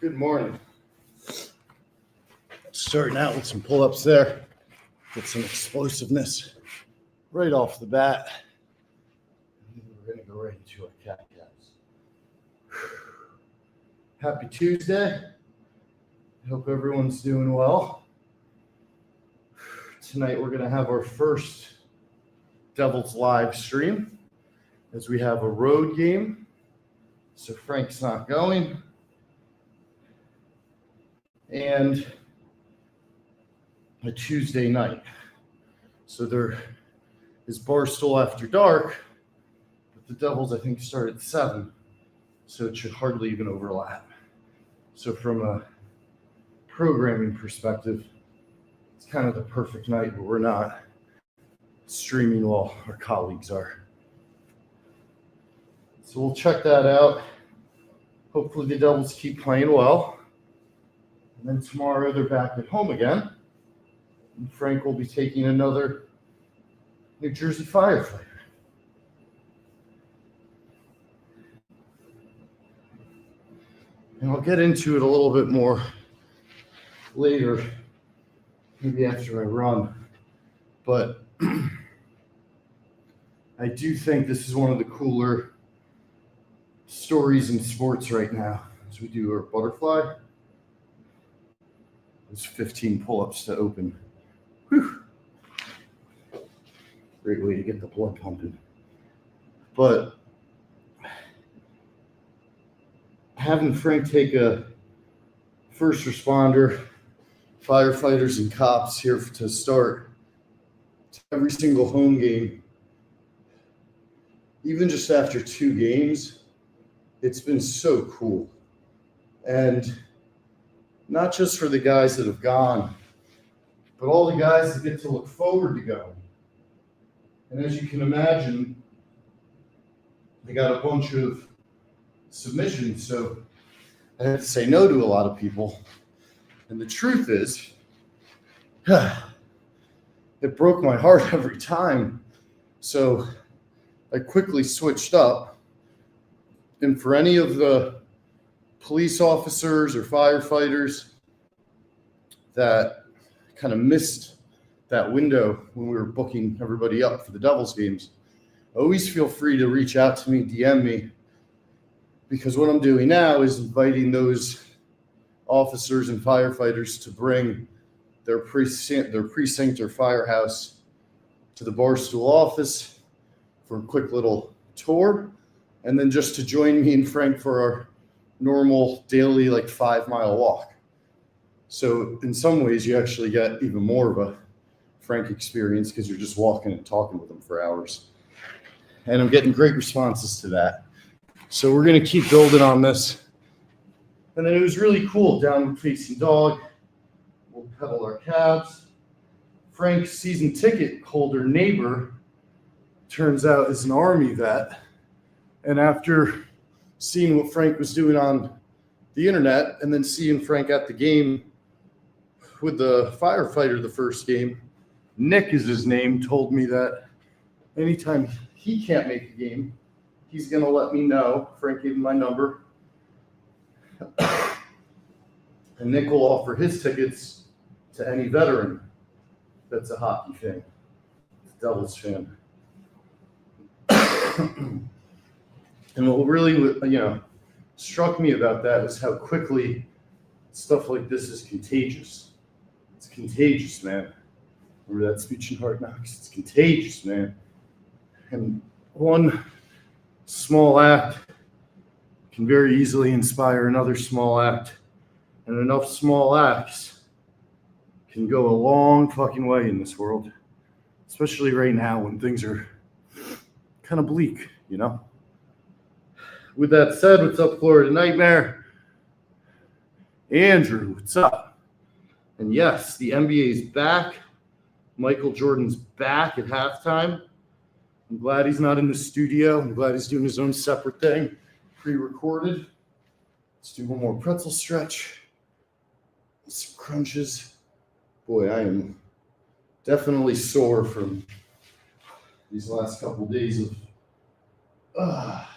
Good morning. Starting out with some pull-ups there. Get some explosiveness right off the bat. We're going to go right into our cat-cows. Happy Tuesday. I hope everyone's doing well. Tonight we're going to have our first Devils live stream as we have a road game. So Frank's not going. And a Tuesday night. So there is Barstool After Dark, but the Devils, I think, start at 7. So it should hardly even overlap. So from a programming perspective, it's kind of the perfect night, but we're not streaming while our colleagues are. So we'll check that out. Hopefully the Devils keep playing well. And then tomorrow they're back at home again. And Frank will be taking another New Jersey firefighter. And I'll get into it a little bit more later, maybe after I run. But I do think this is one of the cooler stories in sports right now as we do our butterfly. There's 15 pull-ups to open. Whew. Great way to get the blood pumping. But having Frank take a first responder, firefighters and cops here to start every single home game, even just after 2 games, it's been so cool. And not just for the guys that have gone, but all the guys that get to look forward to going. And as you can imagine, they got a bunch of submissions, so I had to say no to a lot of people. And the truth is, it broke my heart every time. So I quickly switched up. And for any of the police officers or firefighters that kind of missed that window when we were booking everybody up for the Devils games, always feel free to reach out to me, DM me, because what I'm doing now is inviting those officers and firefighters to bring their precinct or firehouse to the Barstool office for a quick little tour, and then just to join me and Frank for our normal daily 5-mile walk. So in some ways you actually get even more of a Frank experience because you're just walking and talking with him for hours. And I'm getting great responses to that. So we're going to keep building on this. And then it was really cool. Downward facing dog. We'll pedal our calves. Frank's season ticket holder neighbor turns out is an Army vet. And after seeing what Frank was doing on the internet and then seeing Frank at the game with the firefighter the first game, Nick is his name, told me that anytime he can't make a game, he's going to let me know. Frank gave him my number. And Nick will offer his tickets to any veteran that's a hockey fan, Devils fan. And what really, struck me about that was how quickly stuff like this is contagious. It's contagious, man. Remember that speech in Hard Knocks? It's contagious, man. And one small act can very easily inspire another small act. And enough small acts can go a long fucking way in this world. Especially right now when things are kind of bleak, With that said, what's up, Florida Nightmare? Andrew, what's up? And yes, the NBA is back. Michael Jordan's back at halftime. I'm glad he's not in the studio. I'm glad he's doing his own separate thing, pre-recorded. Let's do one more pretzel stretch. Some crunches. Boy, I am definitely sore from these last couple days of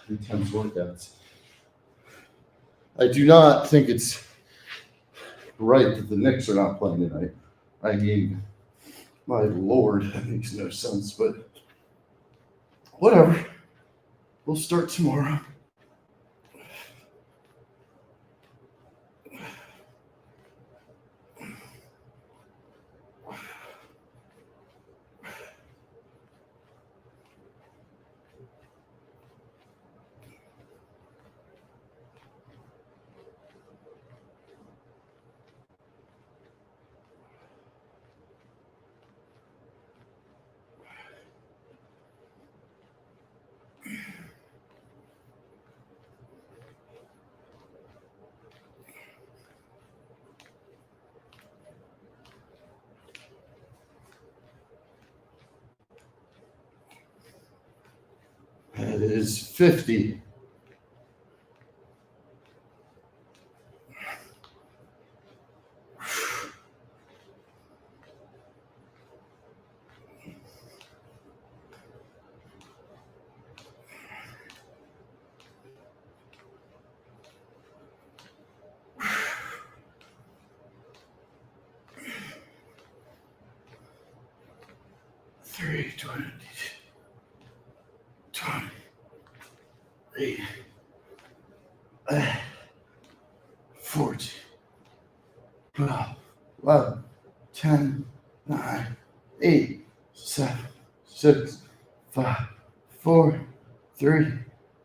intense workouts. I do not think it's right that the Knicks are not playing tonight. I mean, my Lord, that makes no sense, but whatever. We'll start tomorrow. That is 50. Three, 20, 23, 40, 12, 11, 10, 9, 8, 7, 6, 5, 4, 3,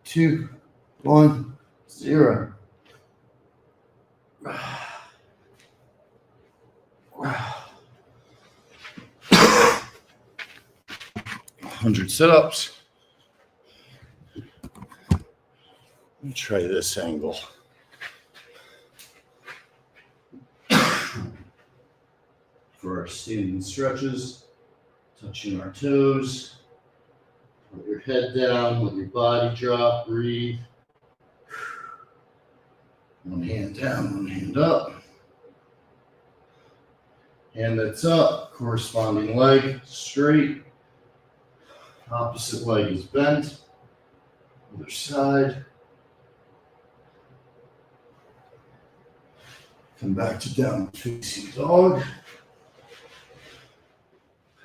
2, 1, 0. 100 sit-ups. Let me try this angle. For our standing stretches, touching our toes. Put your head down, let your body drop, breathe. One hand down, one hand up. Hand that's up, corresponding leg straight. Opposite leg is bent. Other side. Come back to downward facing dog.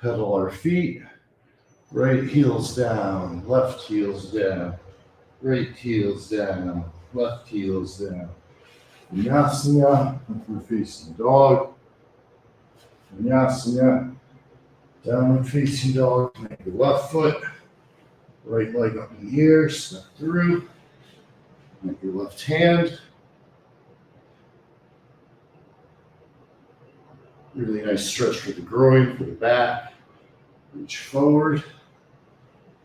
Pedal our feet. Right heels down, left heels down. Right heels down, left heels down. Vinyasana, upward facing dog. Vinyasana, downward facing dog. Make your left foot, right leg up in here, step through. Make your left hand. Really nice stretch for the groin, for the back. Reach forward,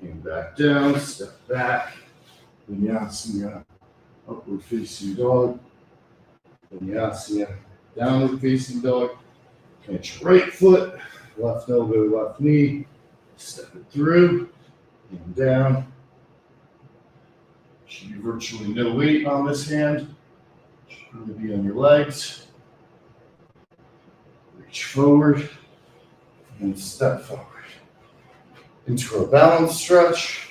and back down, step back. Vinyasana, upward facing dog. Vinyasana, downward facing dog. Plant your right foot, left elbow, left knee. Step it through, and down. Should be virtually no weight on this hand. Should really be on your legs. Reach forward, and step forward. Into a balance stretch.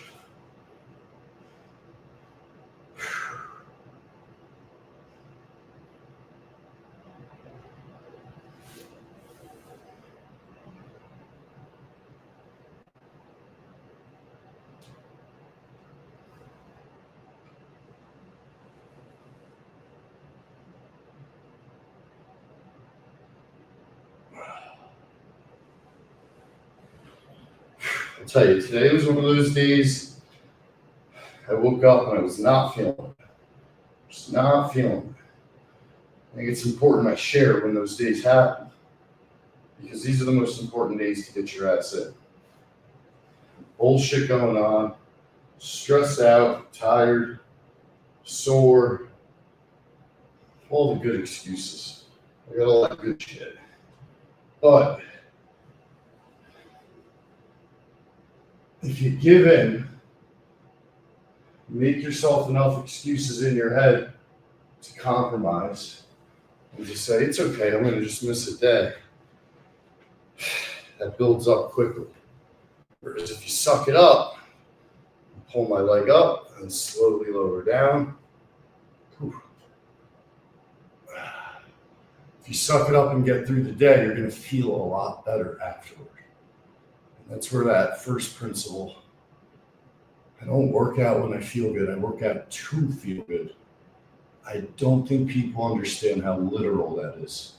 I'll tell you, today was one of those days I woke up and I was not feeling it. Just not feeling it. I think it's important I share when those days happen, because these are the most important days to get your ass in. Bullshit going on, stressed out, tired, sore, all the good excuses. I got a lot of good shit. But if you give in, make yourself enough excuses in your head to compromise and just say, it's okay, I'm going to just miss a day. That builds up quickly. Whereas if you suck it up, pull my leg up and slowly lower down. If you suck it up and get through the day, you're going to feel a lot better afterward. And that's where that first principle, I don't work out when I feel good, I work out to feel good. I don't think people understand how literal that is.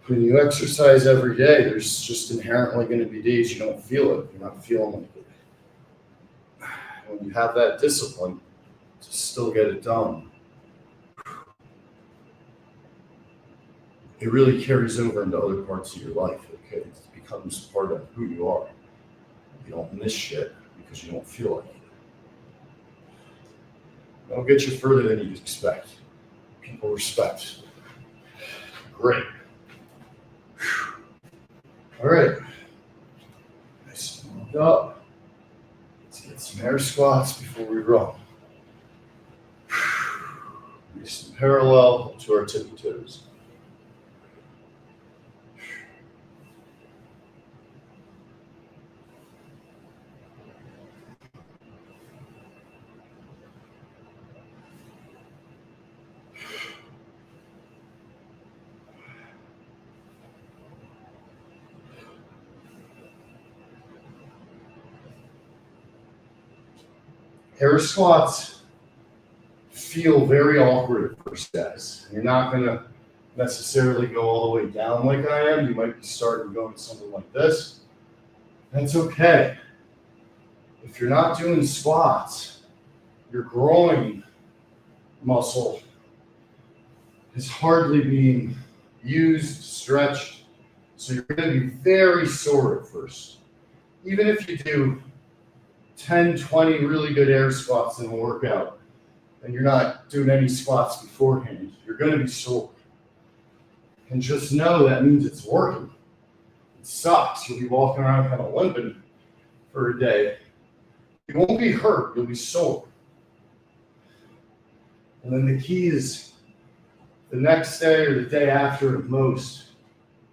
When you exercise every day, there's just inherently going to be days you don't feel it. You're not feeling like it. When you have that discipline to still get it done, it really carries over into other parts of your life. Okay, it becomes part of who you are. You don't miss shit because you don't feel like it. It'll get you further than you'd expect. People respect. Great. All right. Nice and warmed up. Let's get some air squats before we run. Nice and parallel to our tippy toes. Air squats feel very awkward at first, guys. You're not going to necessarily go all the way down like I am. You might be starting going something like this. That's okay. If you're not doing squats, your groin muscle is hardly being used, stretched. So you're going to be very sore at first. Even if you do 10, 20 really good air squats in a workout, and you're not doing any squats beforehand, you're going to be sore. And just know that means it's working. It sucks. You'll be walking around kind of limping for a day. You won't be hurt, you'll be sore. And then the key is the next day or the day after at most,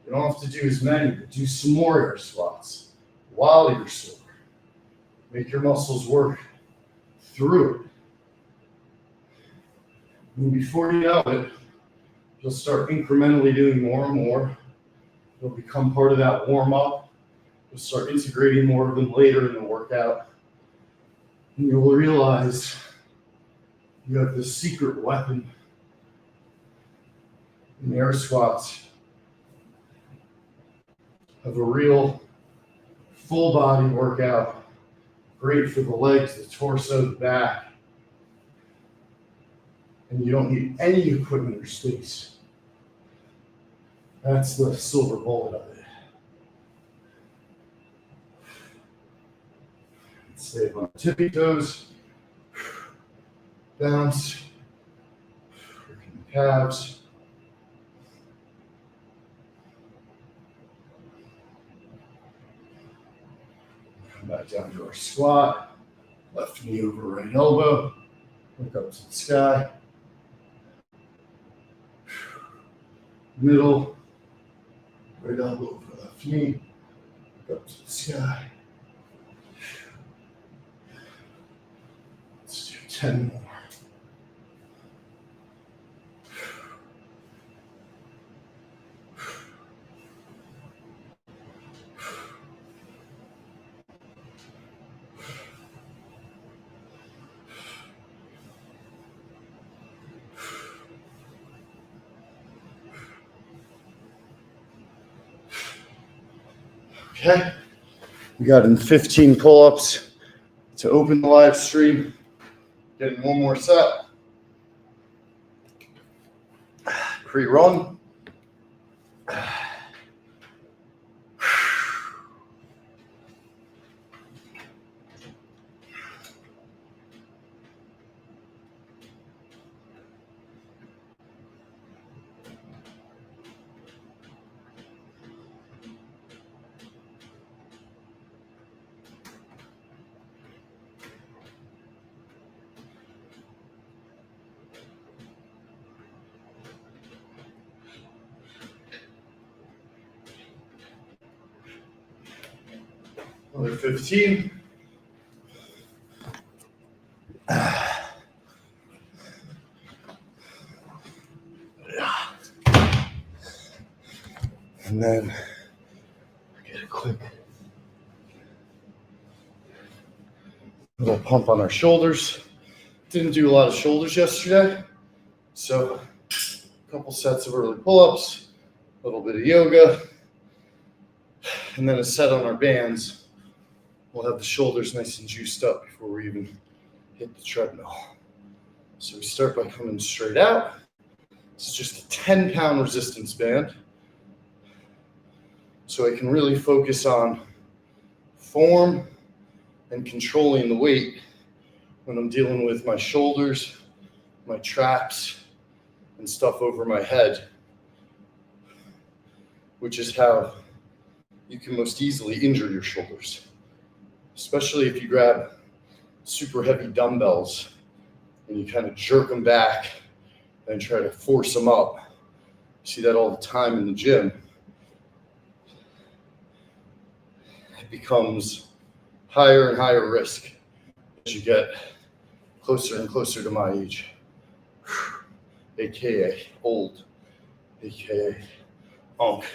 you don't have to do as many, but do some more air squats while you're sore. Make your muscles work through it. And before you know it, you'll start incrementally doing more and more. It'll become part of that warm-up. You'll start integrating more of them later in the workout. And you'll realize you have this secret weapon in air squats of a real full body workout. Great for the legs, the torso, the back. And you don't need any equipment or space. That's the silver bullet of it. Stay on tippy toes. Bounce. Working the calves. Come back down to our squat. Left knee over right elbow. Look up to the sky. Middle. Right elbow over left knee. Look up to the sky. Let's do 10 more. Okay, we got in 15 pull-ups to open the live stream. Getting one more set. Pre-run. Another 15. And then get a quick little pump on our shoulders. Didn't do a lot of shoulders yesterday, so a couple sets of early pull-ups, a little bit of yoga, and then a set on our bands. We'll have the shoulders nice and juiced up before we even hit the treadmill. So we start by coming straight out. It's just a 10-pound resistance band. So I can really focus on form and controlling the weight when I'm dealing with my shoulders, my traps, and stuff over my head, which is how you can most easily injure your shoulders, especially if you grab super heavy dumbbells and you kind of jerk them back and try to force them up. You see that all the time in the gym. It becomes higher and higher risk as you get closer and closer to my age, aka old, aka unk.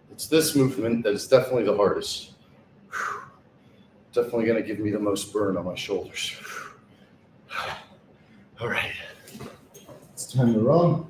It's this movement that is definitely the hardest. Definitely going to give me the most burn on my shoulders. All right, it's time to run.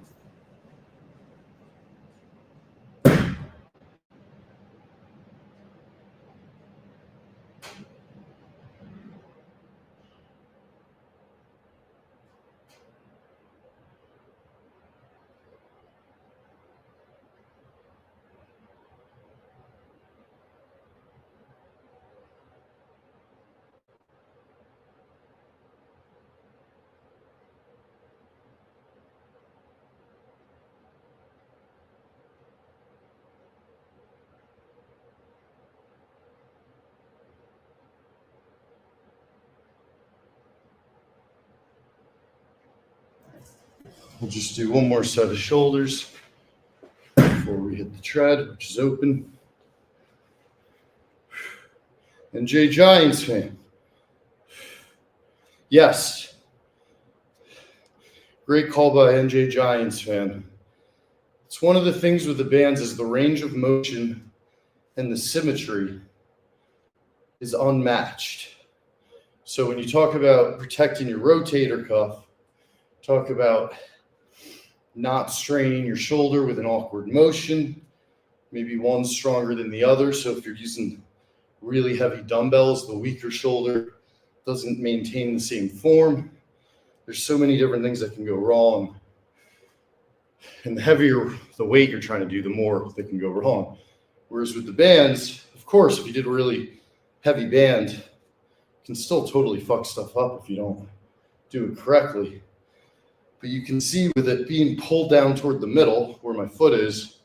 We'll just do one more set of shoulders before we hit the tread, which is open. NJ Giants fan. Yes. Great call by NJ Giants fan. It's one of the things with the bands is the range of motion and the symmetry is unmatched. So when you talk about protecting your rotator cuff, talk about not straining your shoulder with an awkward motion, maybe one's stronger than the other. So if you're using really heavy dumbbells, the weaker shoulder doesn't maintain the same form. There's so many different things that can go wrong. And the heavier the weight you're trying to do, the more that can go wrong. Whereas with the bands, of course, if you did a really heavy band, you can still totally fuck stuff up if you don't do it correctly. But you can see with it being pulled down toward the middle, where my foot is,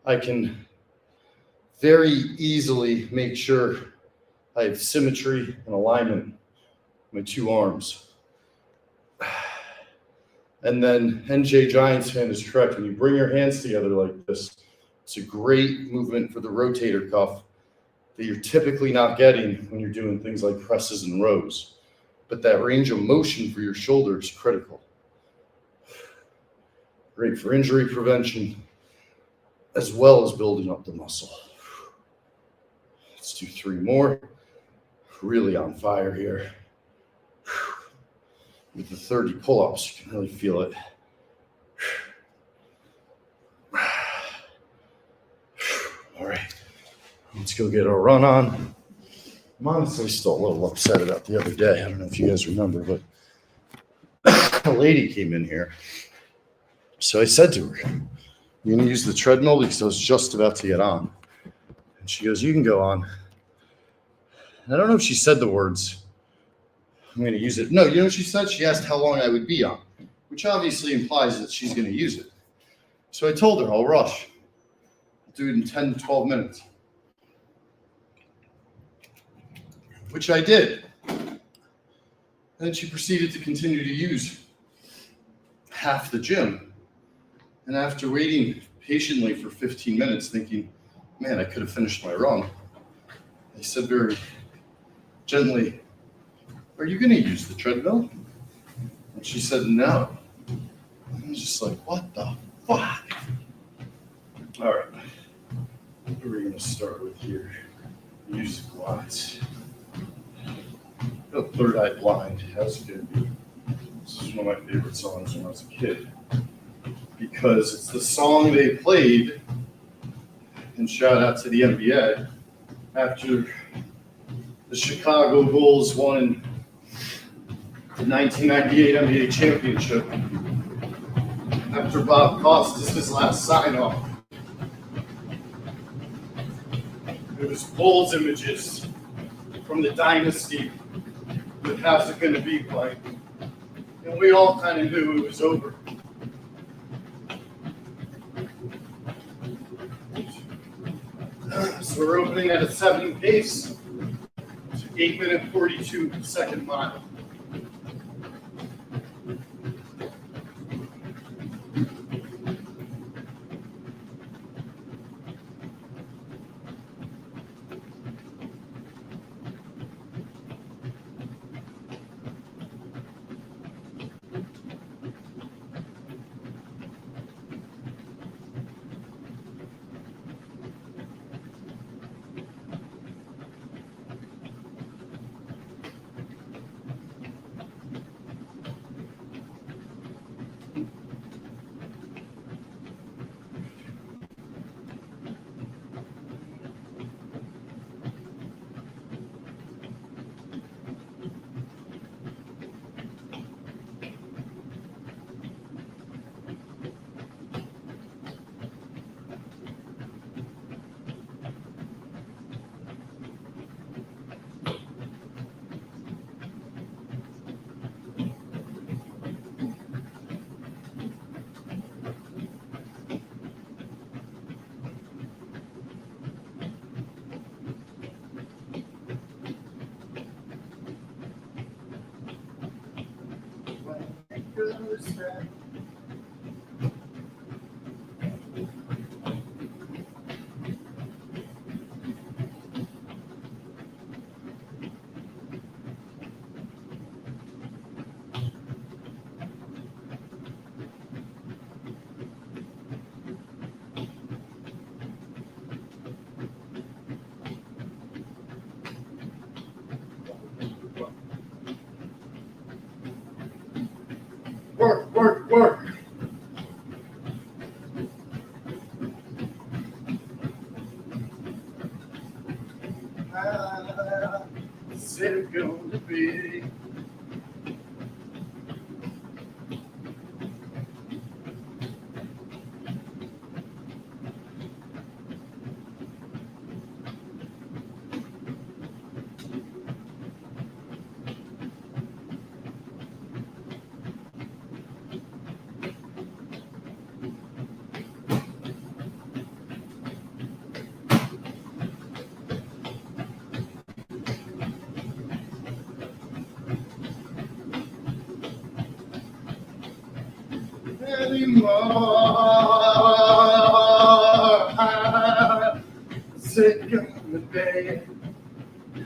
I can very easily make sure I have symmetry and alignment in my two arms. And then NJ Giants fan is correct. When you bring your hands together like this, it's a great movement for the rotator cuff that you're typically not getting when you're doing things like presses and rows. But that range of motion for your shoulder is critical. Great for injury prevention, as well as building up the muscle. Let's do 3 more. Really on fire here. With the 30 pull-ups, you can really feel it. All right, let's go get our run on. I'm honestly still a little upset about the other day. I don't know if you guys remember, but a lady came in here. So I said to her, "You gonna use the treadmill?" Because I was just about to get on. And she goes, "You can go on." And I don't know if she said the words, "I'm gonna use it." No, you know what she said? She asked how long I would be on, which obviously implies that she's gonna use it. So I told her, "I'll rush. I'll do it in 10 to 12 minutes. which I did. And then she proceeded to continue to use half the gym. And after waiting patiently for 15 minutes, thinking, man, I could have finished my run, I said very gently, are you going to use the treadmill? And she said, no. I was just like, what the fuck? All right, what are we going to start with here? Music wise. Third Eye Blind, how's it going to be? This is one of my favorite songs when I was a kid, because it's the song they played, and shout out to the NBA, after the Chicago Bulls won the 1998 NBA championship, after Bob Costas' last sign-off. It was Bulls images from the dynasty with How's It Gonna Be playing. And we all kind of knew it was over. So we're opening at a 7 pace. It's 8-minute 42-second mile. Work, work, work. How's it gonna be? Anymore. How's it gonna be?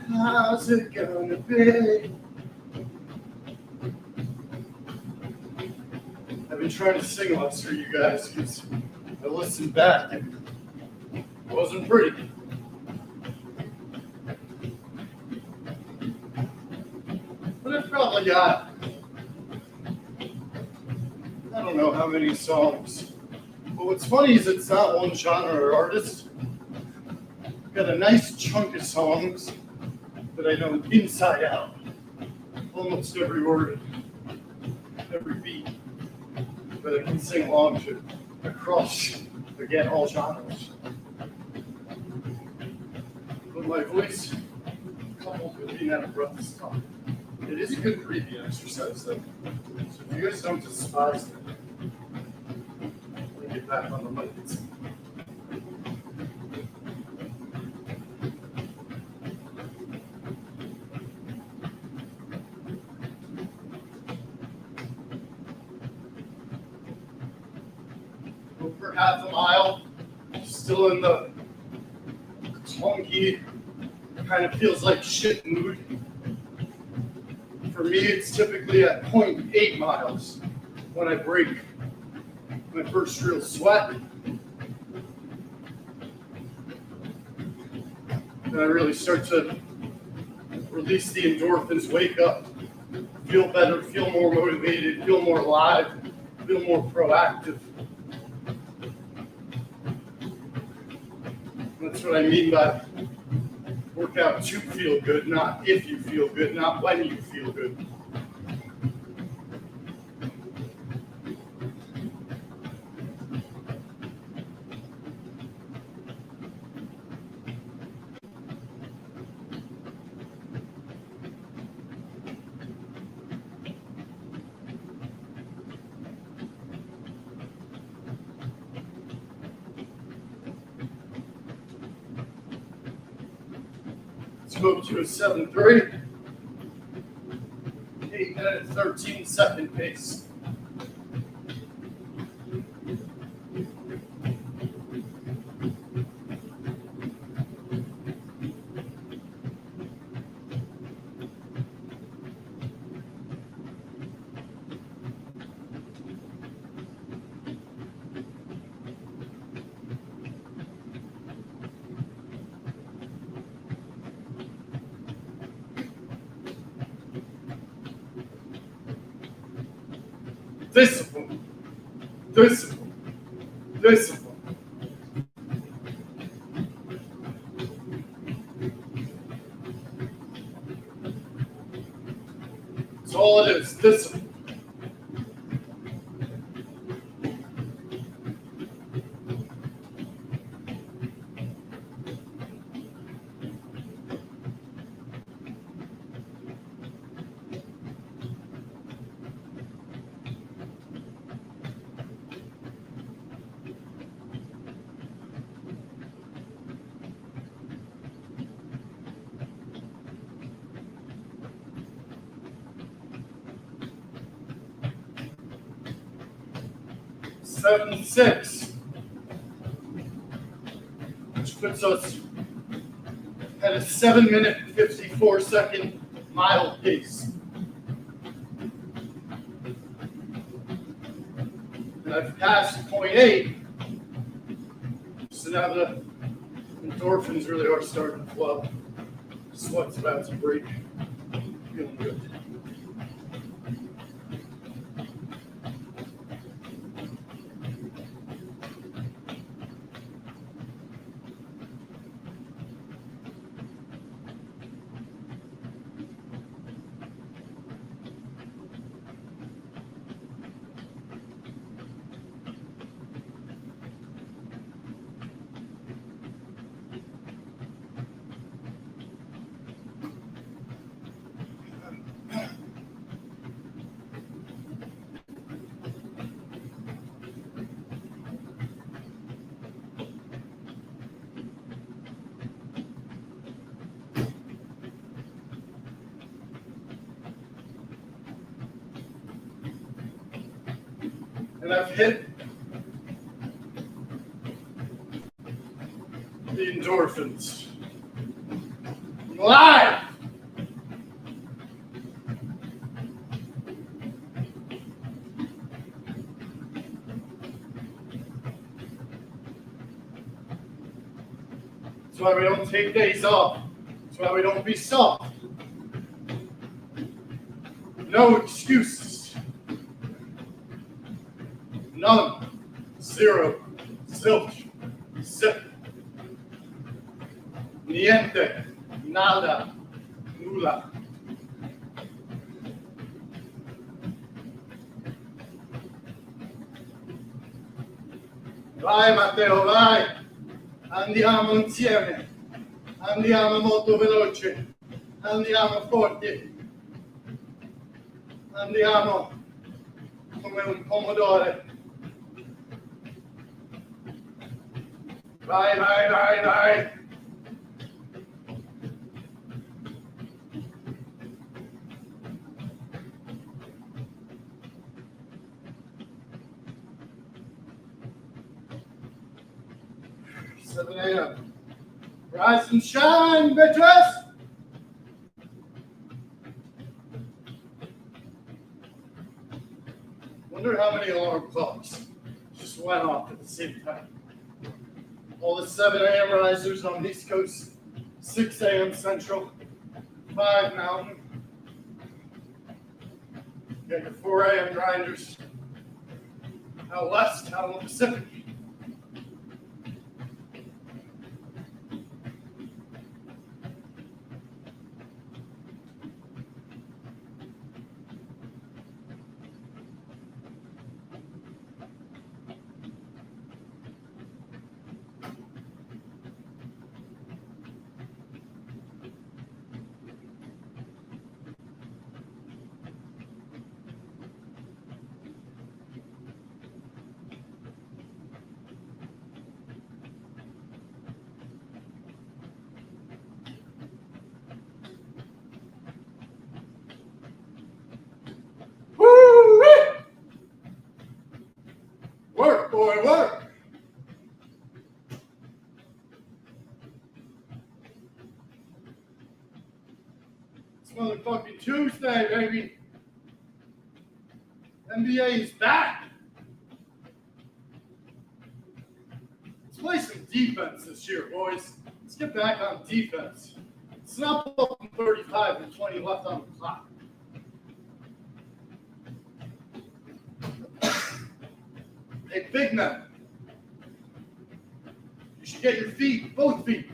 How's it gonna be? I've been trying to sing lots for you guys because I listened back and it wasn't pretty. But I've probably got, I don't know how many songs. But what's funny is it's not one genre or artist. I've got a nice chunk of songs that I know inside out. Almost every word, every beat that I can sing along to across, again, all genres. But my voice, coupled with being out of breath, is tough. It is a good breathing exercise, though. So if you guys don't despise it, let me get back on the mic. mile, still in the clunky, kind of feels like shit mood. For me, it's typically at 0.8 miles when I break my first real sweat. And I really start to release the endorphins, wake up, feel better, feel more motivated, feel more alive, feel more proactive. That's what I mean by workout to feel good, not if you feel good, not when you feel good. Let's go to a 7-3. 8 minutes, 13-second pace. Discipline. Discipline. Discipline. That's all it is. Discipline. Seven, 6, which puts us at a 7-minute, 54-second mile pace. And I've passed 0.8, so now the endorphins really are starting to flow. Sweat's about to break. Feeling good. And I've hit the endorphins. Live! That's why we don't take days off. That's why we don't be soft. No excuses. None. Zero. Zilch. Zip. Niente. Nada. Nulla. Vai Matteo, vai! Andiamo insieme! Andiamo molto veloce! Andiamo forti! Andiamo come un pomodoro! Vai, vai, vai, vai! 7 a.m. Rise and shine, bitches! Wonder how many alarm clocks just went off at the same time. All the 7 a.m. risers on the East Coast, 6 a.m. Central, 5 Mountain. You got your 4 a.m. grinders out west, out in the Pacific. Work, boy, work. It's motherfucking Tuesday, baby. NBA is back. Let's play some defense this year, boys. Let's get back on defense. It's not fucking 35 and 20 left on the clock. Hey, big man. You should get your feet, both feet,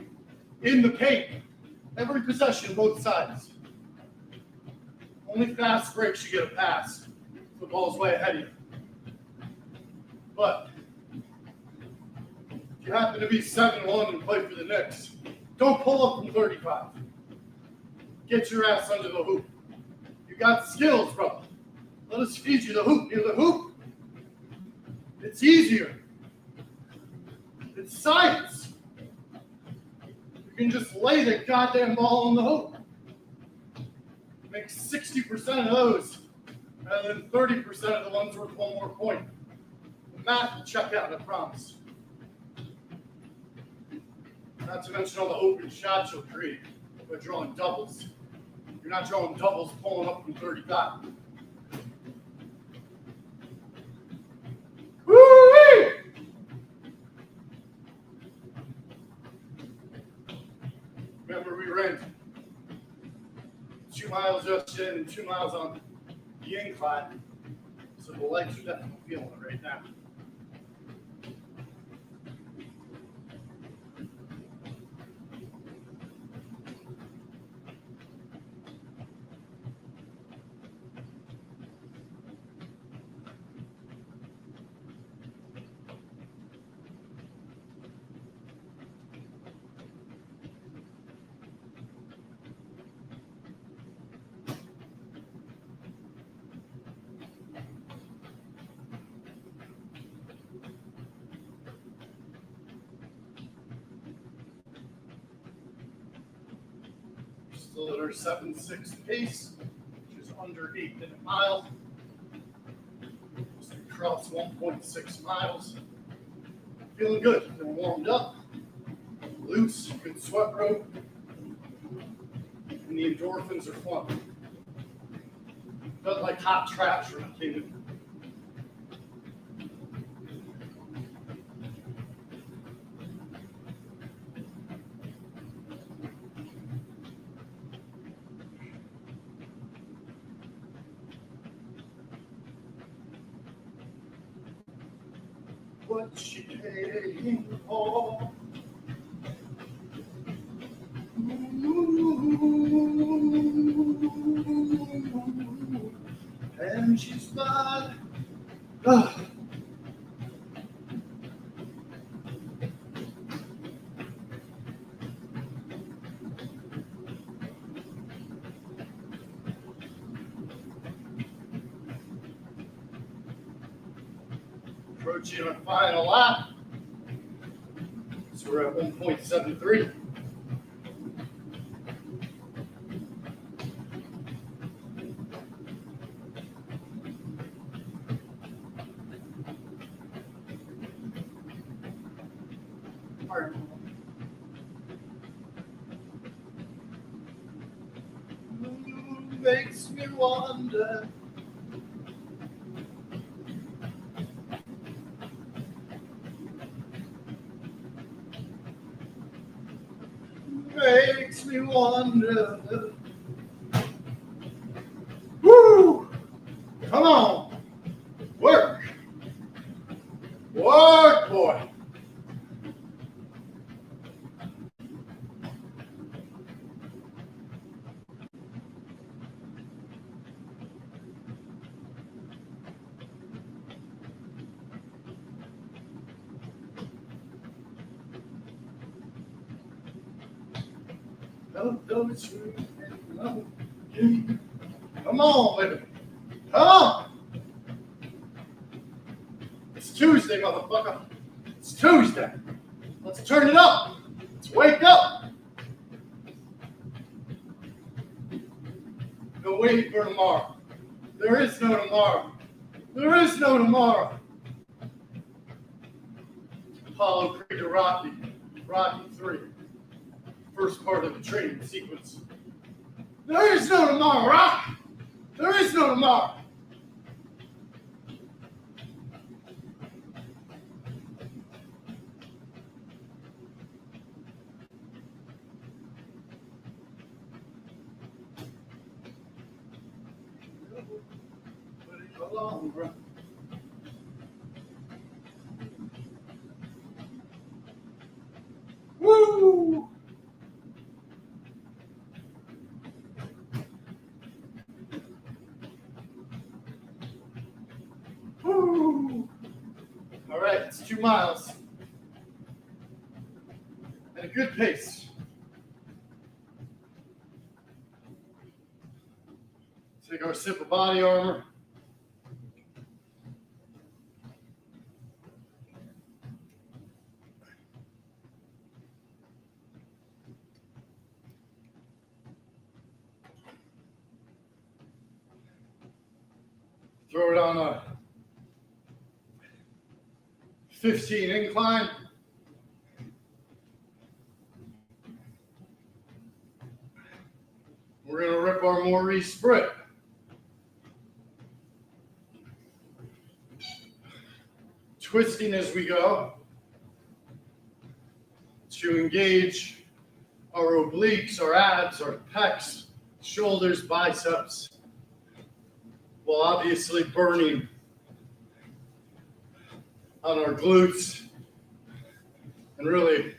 in the paint. Every possession, both sides. Only fast breaks you get a pass. The ball's way ahead of you. But if you happen to be 7-1 and play for the Knicks, don't pull up from 35. Get your ass under the hoop. You got skills, bro. Let us feed you the hoop. Near the hoop. It's easier. It's science. You can just lay the goddamn ball on the hoop. Make 60% of those, and then 30% of the ones worth one more point. The math will check out, I promise. Not to mention all the open shots you'll create by drawing doubles. You're not drawing doubles pulling up from 35. Woo-wee! Remember, we ran 2 miles yesterday and 2 miles on the incline, so the legs are definitely feeling it right now. Still at our 7.6 pace, which is under 8-minute mile. Just across 1.6 miles. Feeling good. Feeling warmed up. Loose. Good sweat rope. And the endorphins are flowing. Felt like hot trash when I came in. What she came for. And she's not. Approaching our final lap. So we're at 1.73. All right. makes me wonder. Makes me wonder. Woo! Come on. Work. Work, boy. Don't you? Come on, baby. Come on. It's Tuesday, motherfucker. It's Tuesday. Let's turn it up. Let's wake up. No waiting for tomorrow. There is no tomorrow. There is no tomorrow. Apollo Creed to Rocky. Rocky 3. First part of the training sequence. There is no tomorrow, Rock. There is no tomorrow. Along, bro. Woo! Woo! All right, it's 2 miles. At a good pace. Take our sip of body armor. Throw it on a 15 incline. We're going to rip our Maurice sprit. Twisting as we go to engage our obliques, our abs, our pecs, shoulders, biceps, while obviously burning on our glutes and really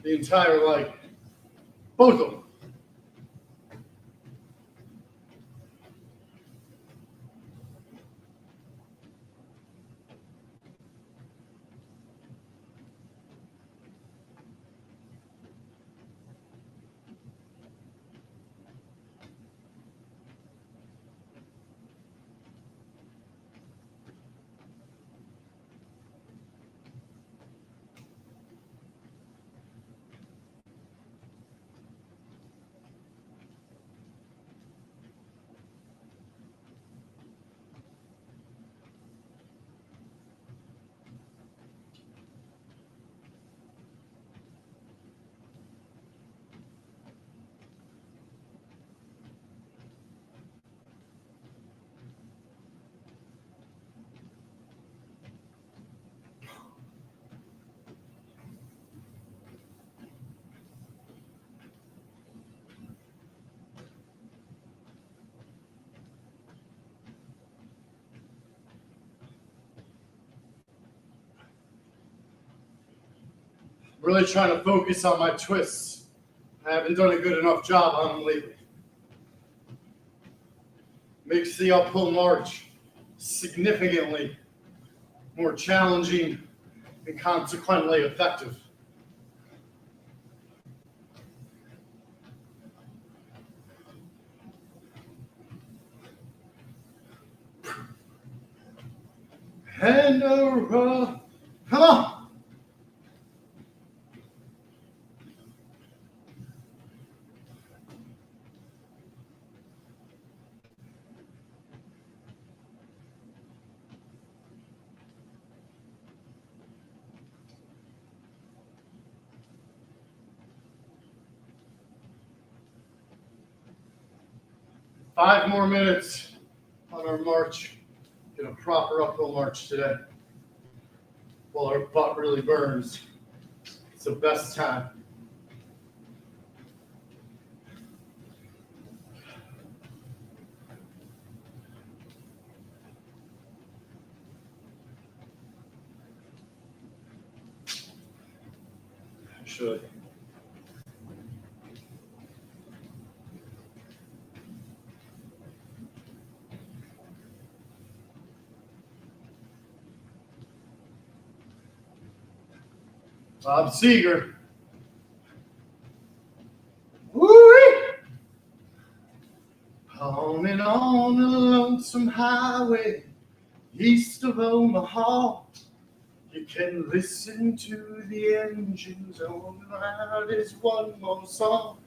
the entire leg, both of them. Really trying to focus on my twists. I haven't done a good enough job on them lately. Makes the uphill march significantly more challenging and consequently effective. And come on. 5 more minutes on our march. Get a proper uphill march today. While our butt really burns. It's the best time. Actually. Bob Seger. Woo-wee! On and on the lonesome highway east of Omaha, you can listen to the engines on loud as one more song.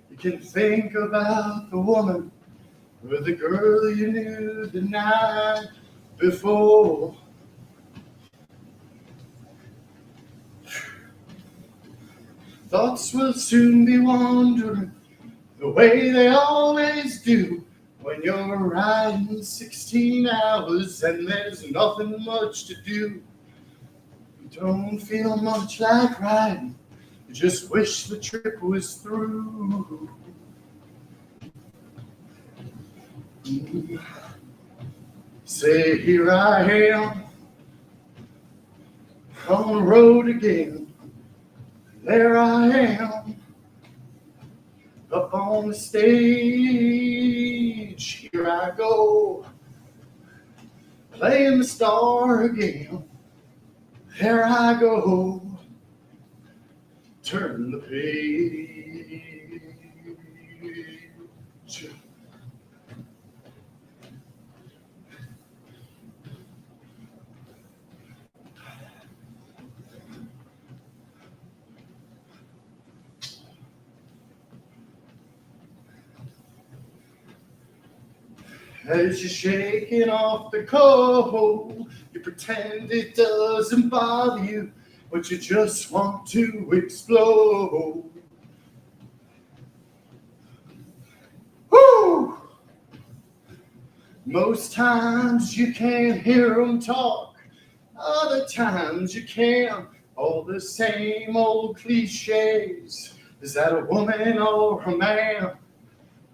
You can think about the woman or the girl you knew the night before. Thoughts will soon be wandering the way they always do when you're riding 16 hours and there's nothing much to do. You don't feel much like riding, you just wish the trip was through. Say, here I am on the road again. There I am, up on the stage. Here I go, playing the star again. There I go, turn the page. As you're shaking off the cold, you pretend it doesn't bother you, but you just want to explode. Woo! Most times you can't hear them talk, other times you can. All the same old cliches. Is that a woman or a man?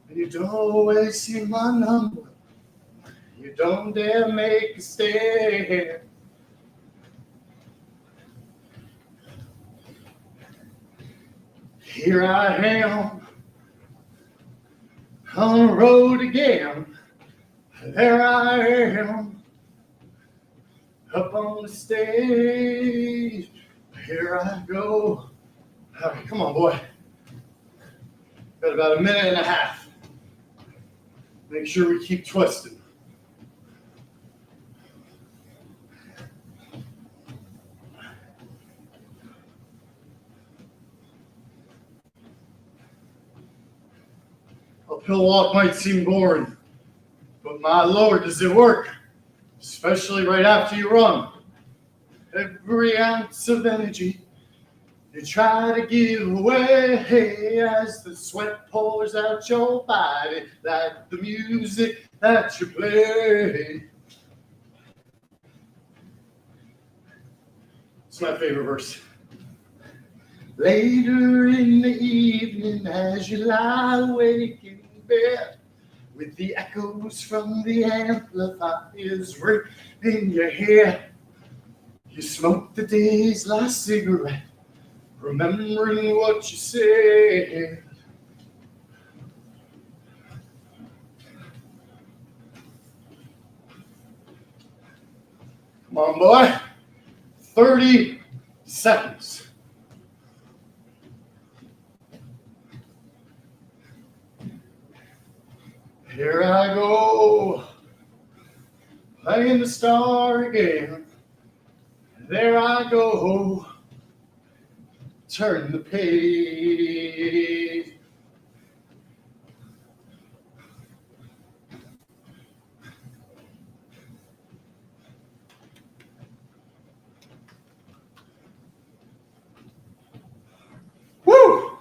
You don't always see my number. You don't dare make a stand. Here I am on the road again. There I am up on the stage. Here I go. All right, come on, boy. Got about a minute and a half. Make sure we keep twisting. Uphill walk might seem boring, but my Lord, does it work, especially right after you run. Every ounce of energy you try to give away as the sweat pours out your body like the music that you play. It's my favorite verse. Later in the evening as you lie awake in bed with the echoes from the amplifiers ring in your head, you smoke the day's last cigarette, remembering what you said. Come on, boy. 30 seconds. Here I go, playing the star again. There I go, turn the page. Woo!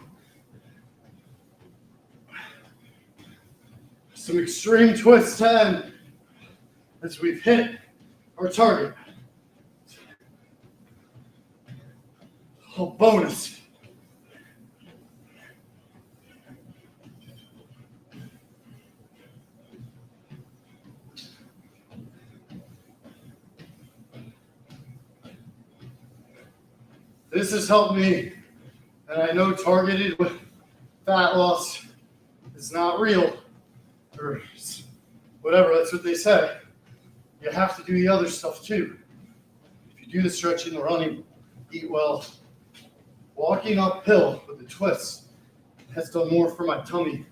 some extreme twist 10 as we've hit our target. Oh, bonus. This has helped me, and I know targeted fat loss is not real, or whatever, that's what they say. You have to do the other stuff too. If you do the stretching, the running, eat well, walking uphill with the twists has done more for my tummy.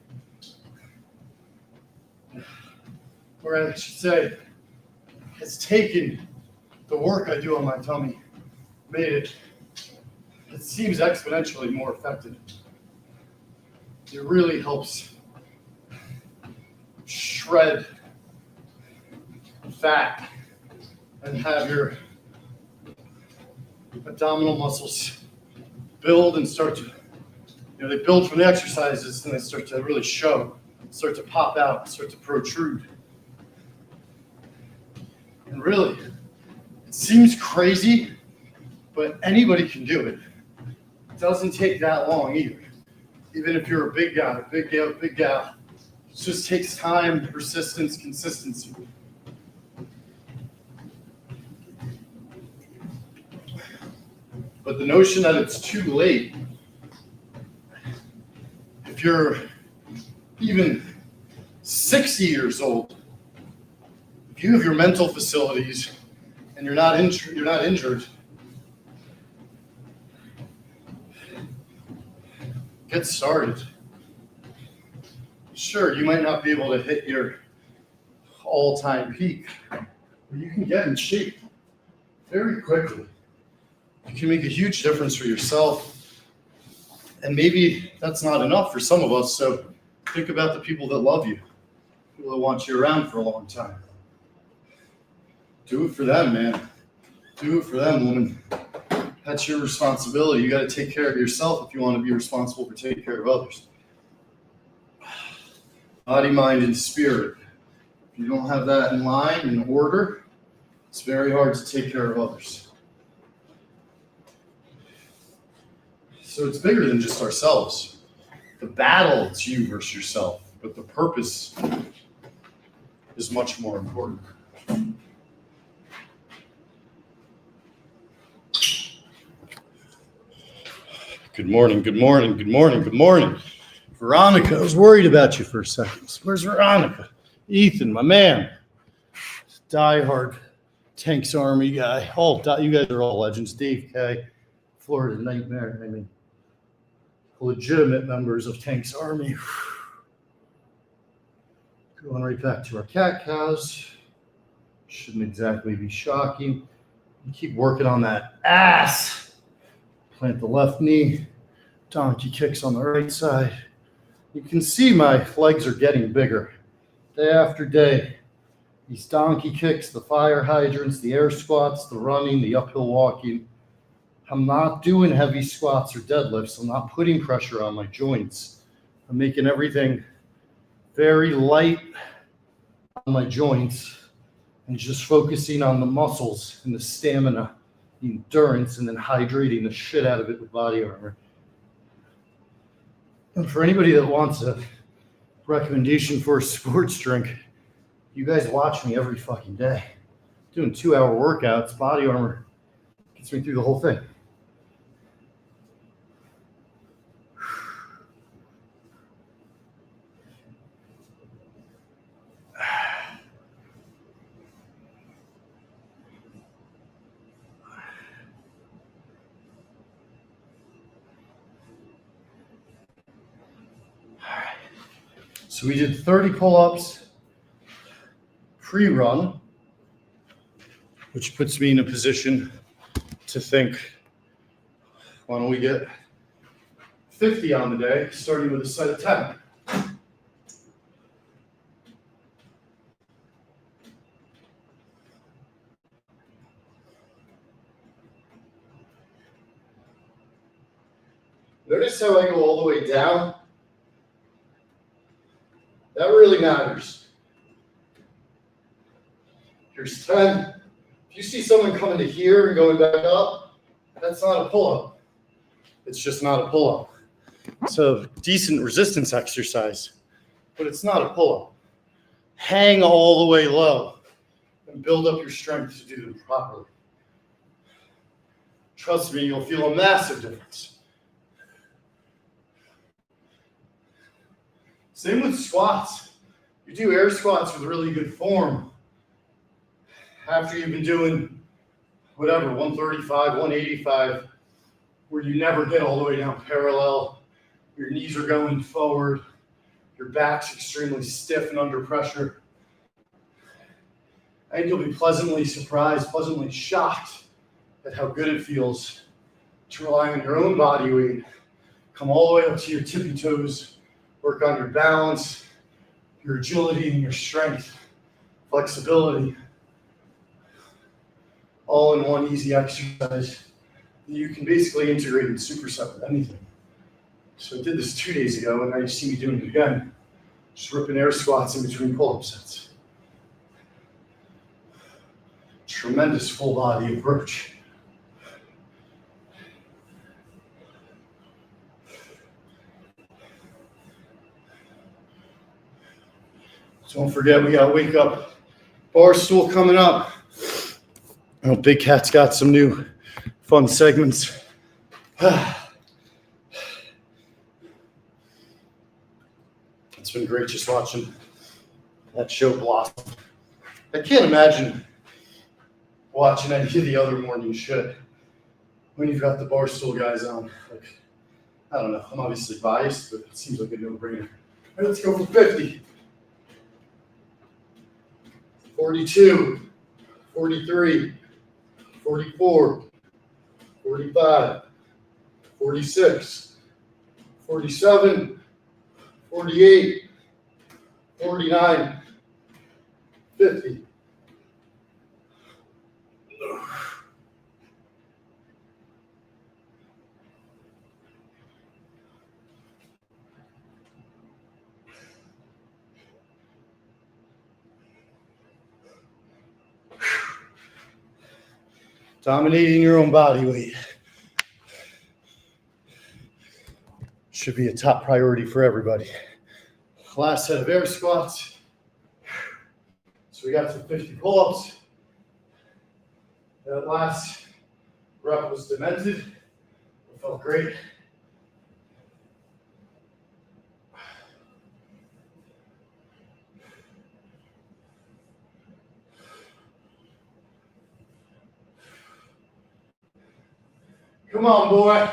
Or I should say, has taken the work I do on my tummy, made it seems exponentially more effective. It really helps shred fat and have your abdominal muscles build and start to, they build from the exercises and they start to really show, start to pop out, start to protrude. And really, it seems crazy, but anybody can do it. It doesn't take that long either. Even if you're a big guy, big gal, it just takes time, persistence, consistency. But the notion that it's too late, if you're even 60 years old, if you have your mental facilities and you're not injured, get started. Sure, you might not be able to hit your all-time peak, but you can get in shape very quickly. You can make a huge difference for yourself, and maybe that's not enough for some of us, so think about the people that love you, people that want you around for a long time. Do it for them, man. Do it for them, woman. That's your responsibility. You got to take care of yourself if you want to be responsible for taking care of others. Body, mind, and spirit. If you don't have that in line, in order, it's very hard to take care of others. So it's bigger than just ourselves. The battle, it's you versus yourself, but the purpose is much more important. Good morning, good morning, good morning, good morning. Veronica, I was worried about you for a second. Where's Veronica? Ethan, my man. Diehard Tanks Army guy. You guys are all legends. Dave K, Florida Nightmare. I mean, legitimate members of Tanks Army. Going right back to our cat cows. Shouldn't exactly be shocking. You keep working on that ass. Plant the left knee, donkey kicks on the right side. You can see my legs are getting bigger. Day after day, these donkey kicks, the fire hydrants, the air squats, the running, the uphill walking. I'm not doing heavy squats or deadlifts. I'm not putting pressure on my joints. I'm making everything very light on my joints and just focusing on the muscles and the stamina, the endurance, and then hydrating the shit out of it with body armor. And for anybody that wants a recommendation for a sports drink, you guys watch me every fucking day. Doing 2-hour workouts, body armor gets me through the whole thing. So we did 30 pull-ups pre-run, which puts me in a position to think, why don't we get 50 on the day, starting with a set of 10. Notice how I go all the way down? That really matters. Here's 10. If you see someone coming to here and going back up, that's not a pull-up. It's just not a pull-up. It's a decent resistance exercise, but it's not a pull-up. Hang all the way low and build up your strength to do them properly. Trust me, you'll feel a massive difference. Same with squats. You do air squats with really good form. After you've been doing whatever, 135, 185, where you never get all the way down parallel, your knees are going forward, your back's extremely stiff and under pressure. I think you'll be pleasantly surprised, pleasantly shocked at how good it feels to rely on your own body weight, come all the way up to your tippy toes, work on your balance, your agility and your strength, flexibility, all in one easy exercise that you can basically integrate and superset with anything. So I did this 2 days ago, and now you see me doing it again. Just ripping air squats in between pull-up sets. Tremendous full body approach. Don't forget, we got Wake Up Bar Stool coming up. I know Big Cat's got some new fun segments. It's been great just watching that show blossom. I can't imagine watching any of the other morning shit when you've got the Barstool guys on. Like, I don't know. I'm obviously biased, but it seems like a no-brainer. Right, let's go for 50. 42, 43, 44, 45, 46, 47, 48, 49, 50. Dominating your own body weight should be a top priority for everybody. Last set of air squats. So we got to 50 pull-ups. That last rep was demented. It felt great. Come on, boy.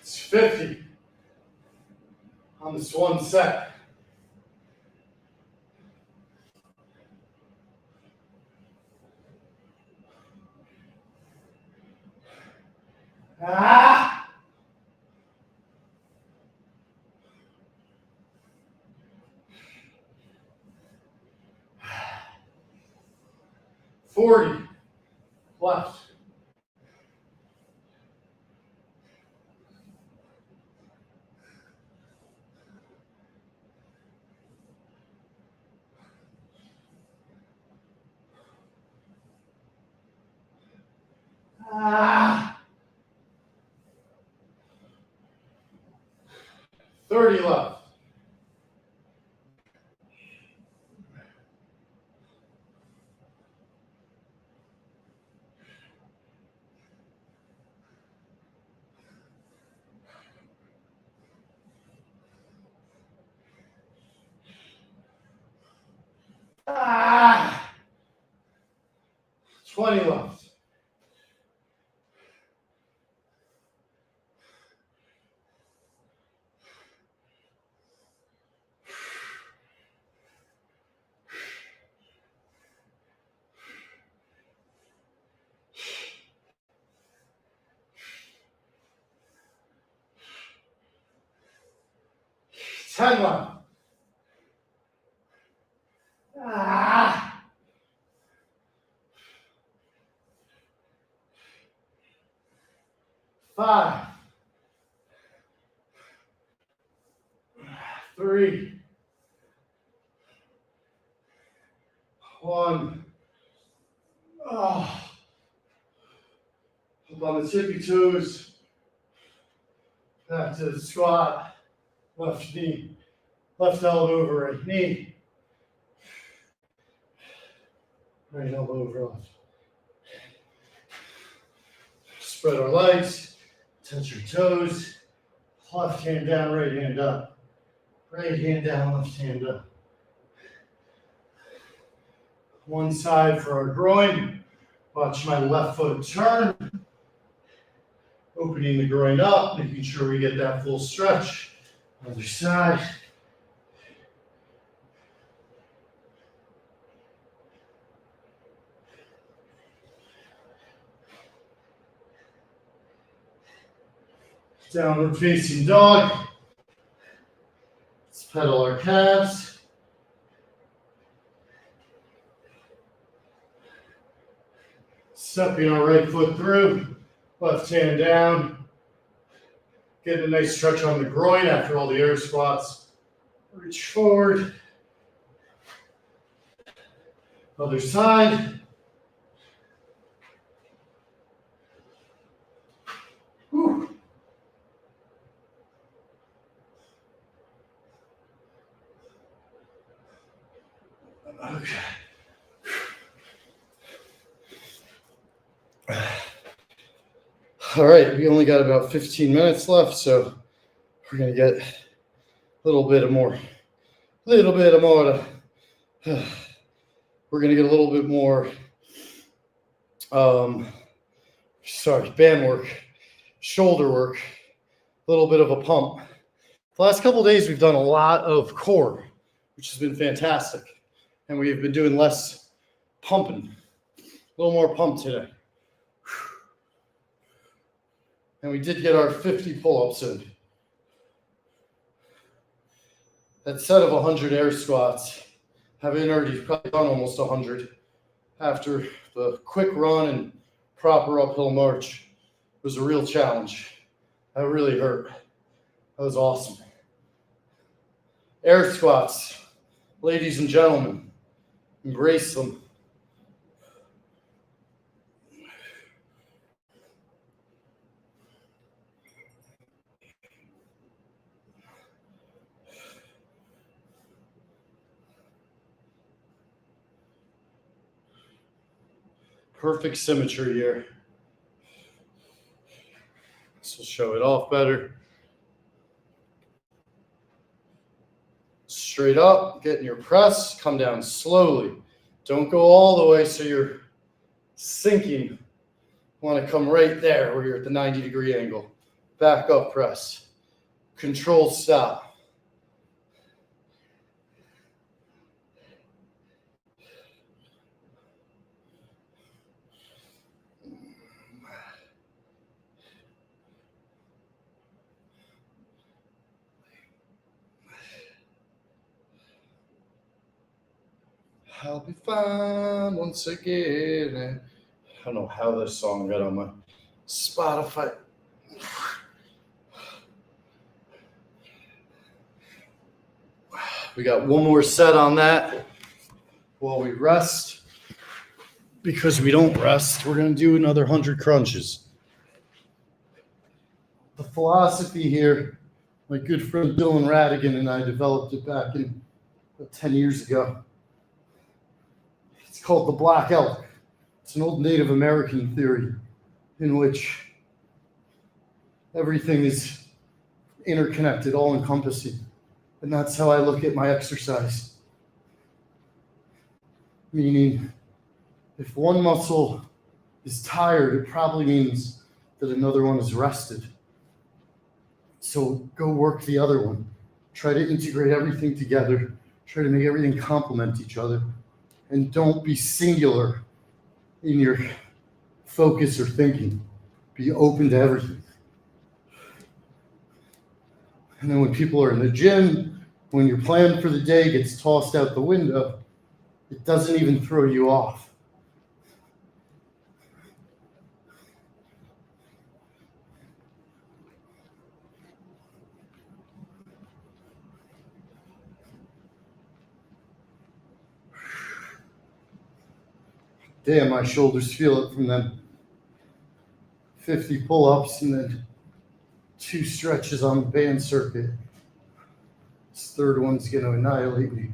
It's 50 on this one set. Ah! $40 left. Ah! 30 left. Ah! 20 left. Ten left. Ah! 5, 3, 1. Oh. Up on the tippy toes. Back to the squat. Left knee. Left elbow over right knee. Right elbow over left. Spread our legs. Touch your toes. Left hand down, right hand up. Right hand down, left hand up. One side for our groin. Watch my left foot turn. Opening the groin up, making sure we get that full stretch. Other side. Downward facing dog. Let's pedal our calves. Stepping our right foot through, left hand down. Getting a nice stretch on the groin after all the air squats. Reach forward. Other side. Whew. Okay. All right, we only got about 15 minutes left, so we're gonna get a little bit more. We're gonna get a little bit more. Band work, shoulder work, a little bit of a pump. The last couple of days, we've done a lot of core, which has been fantastic, and we've been doing less pumping. A little more pump today. And we did get our 50 pull-ups in. That set of 100 air squats, having already probably done almost 100 after the quick run and proper uphill march, was a real challenge. That really hurt. That was awesome. Air squats, ladies and gentlemen, embrace them. Perfect symmetry here. This will show it off better. Straight up, get in your press, come down slowly. Don't go all the way so you're sinking. You want to come right there where you're at the 90-degree angle. back up press, control stop. I'll be fine once again. I don't know how this song got on my Spotify. We got one more set on that while we rest. Because we don't rest, we're going to do another 100 crunches. The philosophy here, my good friend Dylan Radigan and I developed it back in 10 years ago. It's called the Black Elk. It's an old Native American theory in which everything is interconnected, all encompassing. And that's how I look at my exercise. Meaning, if one muscle is tired, it probably means that another one is rested. So go work the other one. Try to integrate everything together. Try to make everything complement each other. And don't be singular in your focus or thinking. Be open to everything. And then when people are in the gym, when your plan for the day gets tossed out the window, it doesn't even throw you off. Damn, my shoulders feel it from them 50 pull-ups and then 2 stretches on the band circuit. This third one's going to annihilate me.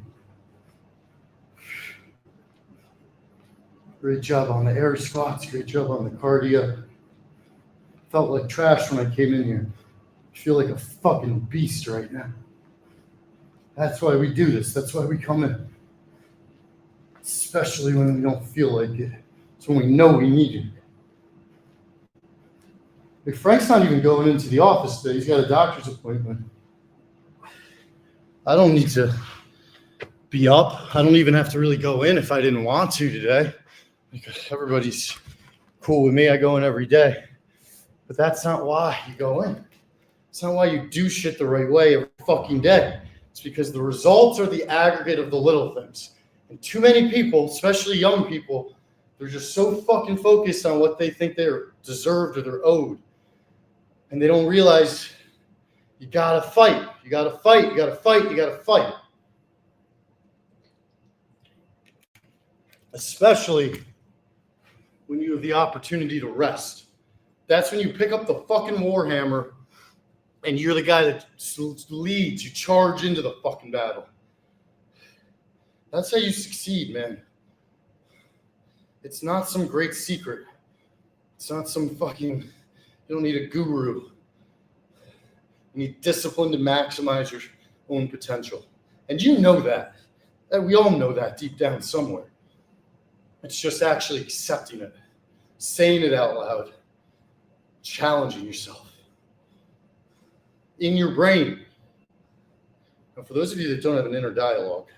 Great job on the air squats. Great job on the cardio. Felt like trash when I came in here. I feel like a fucking beast right now. That's why we do this. That's why we come in. Especially when we don't feel like it. It's when we know we need it. Like Frank's not even going into the office today. He's got a doctor's appointment. I don't need to be up. I don't even have to really go in if I didn't want to today. Because everybody's cool with me. I go in every day. But that's not why you go in. It's not why you do shit the right way every fucking day. It's because the results are the aggregate of the little things. And too many people, especially young people, they're just so fucking focused on what they think they're deserved or they're owed. And they don't realize you gotta fight. You gotta fight. You gotta fight. You gotta fight. Especially when you have the opportunity to rest. That's when you pick up the fucking warhammer and you're the guy that leads. You charge into the fucking battle. That's how you succeed, man. It's not some great secret. It's not some fucking, you don't need a guru. You need discipline to maximize your own potential. And you know that. And we all know that deep down somewhere. It's just actually accepting it, saying it out loud, challenging yourself in your brain. Now, for those of you that don't have an inner dialogue,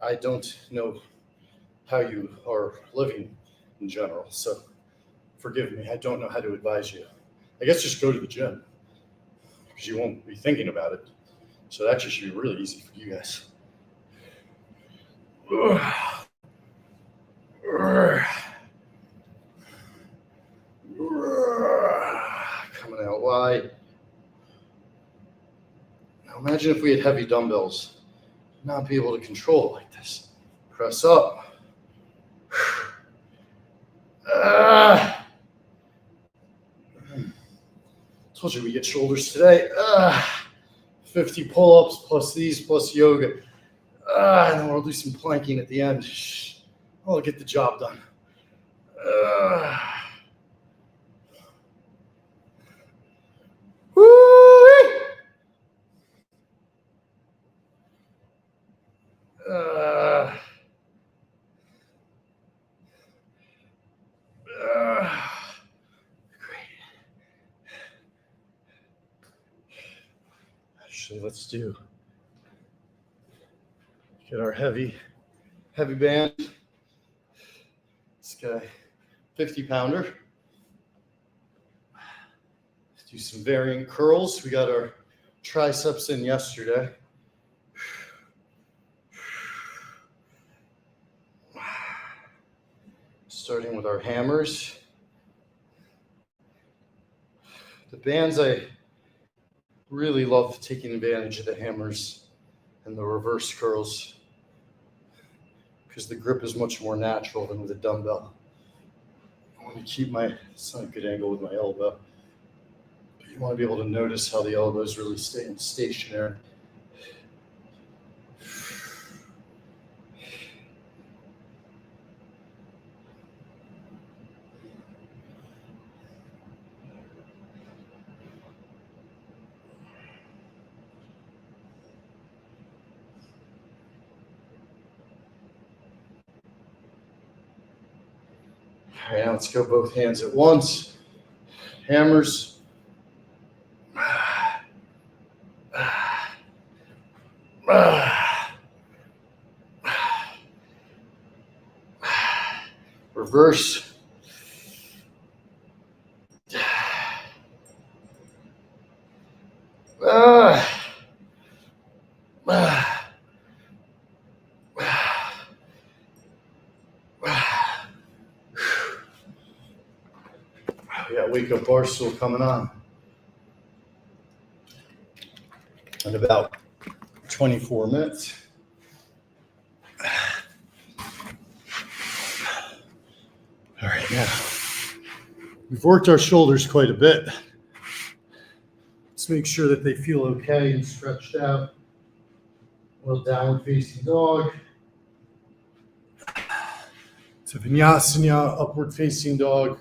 I don't know how you are living in general, so forgive me. I don't know how to advise you. I guess just go to the gym because you won't be thinking about it. So that should be really easy for you guys. Coming out wide. Now imagine if we had heavy dumbbells, not be able to control it like this. Press up. Told you we get shoulders today. 50 pull-ups plus these plus yoga. And then we'll do some planking at the end. I'll get the job done. Actually, let's get our heavy band. This guy, 50-pounder. Do some variant curls. We got our triceps in yesterday. Starting with our hammers. The bands, I really love taking advantage of the hammers and the reverse curls because the grip is much more natural than with a dumbbell. I want to keep it's not a good angle with my elbow. But you want to be able to notice how the elbows really stay stationary. All right, now let's go both hands at once. Hammers. Reverse. We got wake up bar stool coming on in about 24 minutes. All right, now we've worked our shoulders quite a bit. Let's make sure that they feel okay and stretched out. A little downward facing dog. To Vinyasana, upward facing dog.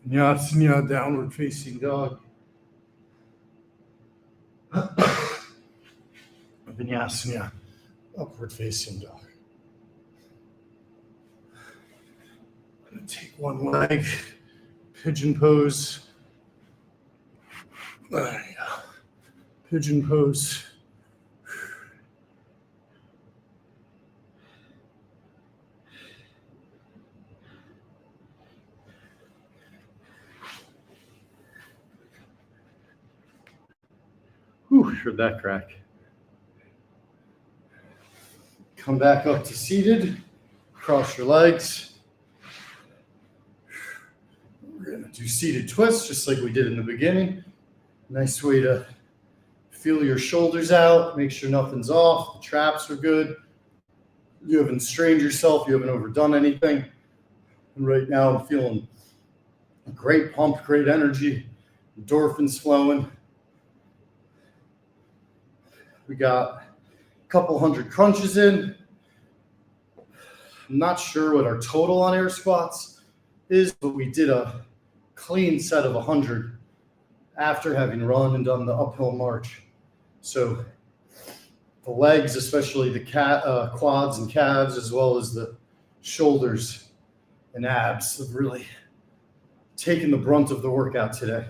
Vinyasana, downward facing dog. Vinyasana, upward facing dog. I'm going to take one leg, pigeon pose. There you go. Pigeon pose. Whew, heard that crack. Come back up to seated. Cross your legs. We're going to do seated twists just like we did in the beginning. Nice way to feel your shoulders out. Make sure nothing's off. The traps are good. You haven't strained yourself. You haven't overdone anything. And right now I'm feeling a great pump, great energy. Endorphins flowing. We got a couple hundred crunches in. I'm not sure what our total on air squats is, but we did a clean set of 100 after having run and done the uphill march. So the legs, especially the quads and calves, as well as the shoulders and abs, have really taken the brunt of the workout today,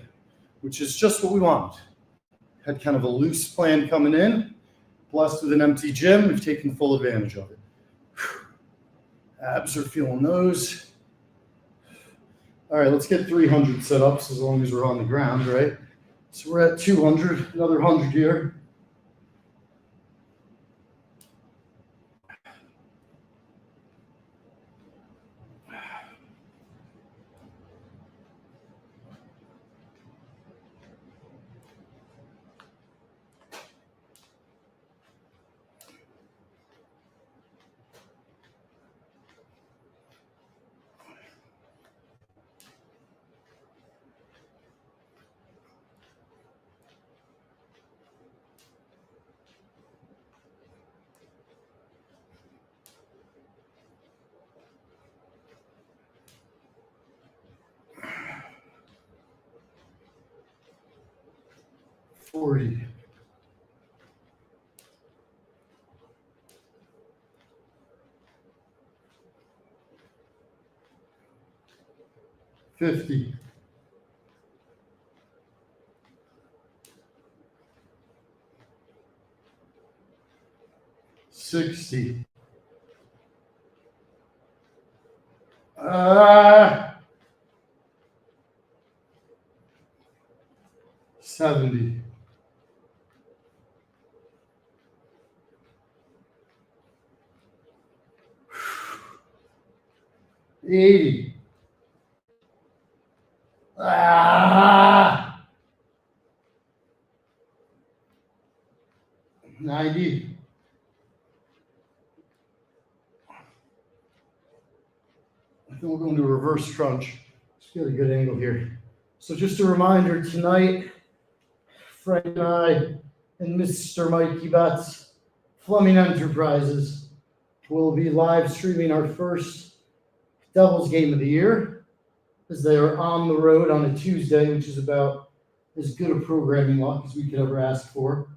which is just what we want. Had kind of a loose plan coming in. Blessed with an empty gym, we've taken full advantage of it. Abs are feeling those. All right, let's get 300 set-ups as long as we're on the ground, right? So we're at 200, another 100 here. $40. 50. 60. 70. 80. 90. I think we'll go into a reverse crunch. Let's get a good angle here. So just a reminder, tonight, Frank and I and Mr. Mikey Betts, Fleming Enterprises, will be live streaming our first Devils game of the year, as they are on the road on a Tuesday, which is about as good a programming luck as we could ever ask for.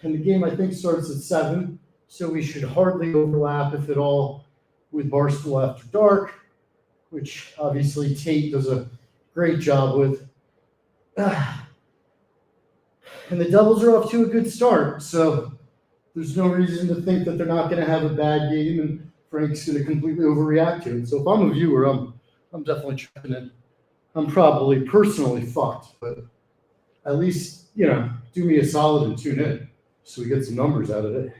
And the game, I think, starts at 7, so we should hardly overlap, if at all, with Barstool After Dark, which obviously Tate does a great job with. And the Devils are off to a good start, so there's no reason to think that they're not going to have a bad game and Frank's going to completely overreact to it. So if I'm a viewer, I'm definitely checking in. I'm probably personally fucked, but at least, do me a solid and tune in so we get some numbers out of it.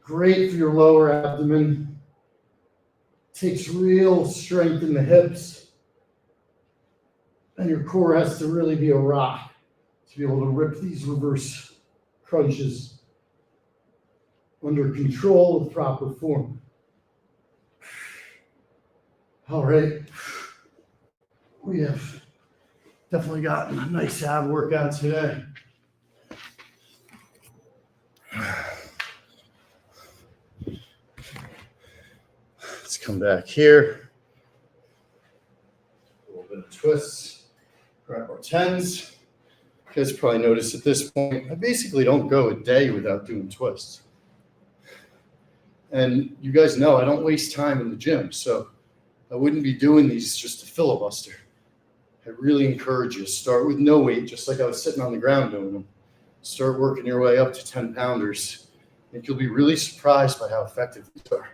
Great for your lower abdomen. Takes real strength in the hips. And your core has to really be a rock to be able to rip these reverse crunches under control with proper form. All right. We have definitely gotten a nice ab workout today. Let's come back here. A little bit of twists. Grab our 10s. You guys probably noticed at this point, I basically don't go a day without doing twists. And you guys know I don't waste time in the gym, so I wouldn't be doing these just to filibuster. I really encourage you to start with no weight, just like I was sitting on the ground doing them. Start working your way up to 10 pounders. I think you'll be really surprised by how effective these are.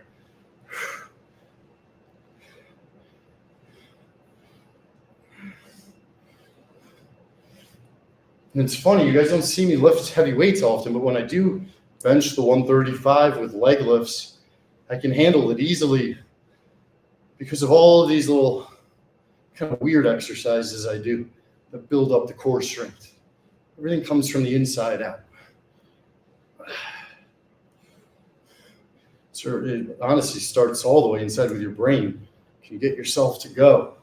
And it's funny, you guys don't see me lift heavy weights often, but when I do bench the 135 with leg lifts, I can handle it easily because of all of these little kind of weird exercises I do that build up the core strength. Everything comes from the inside out. So it honestly starts all the way inside with your brain. Can you get yourself to go?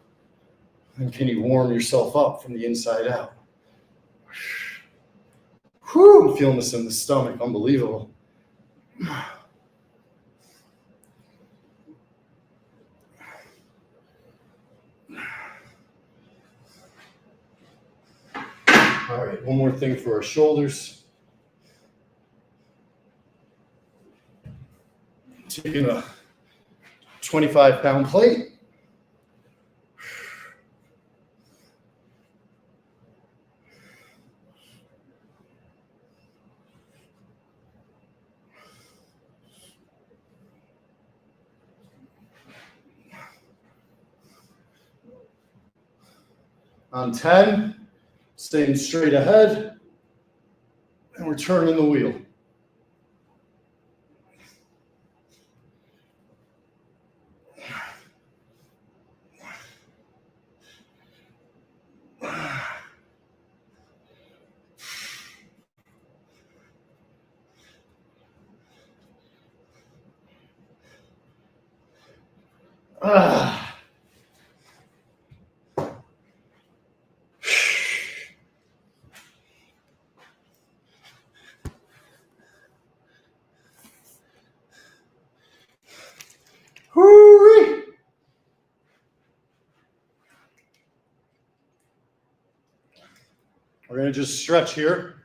And can you warm yourself up from the inside out? Whew, I'm feeling this in the stomach. Unbelievable. All right, one more thing for our shoulders. Taking a 25-pound plate. On 10, staying straight ahead, and we're turning the wheel. Hoo-wee. We're going to just stretch here.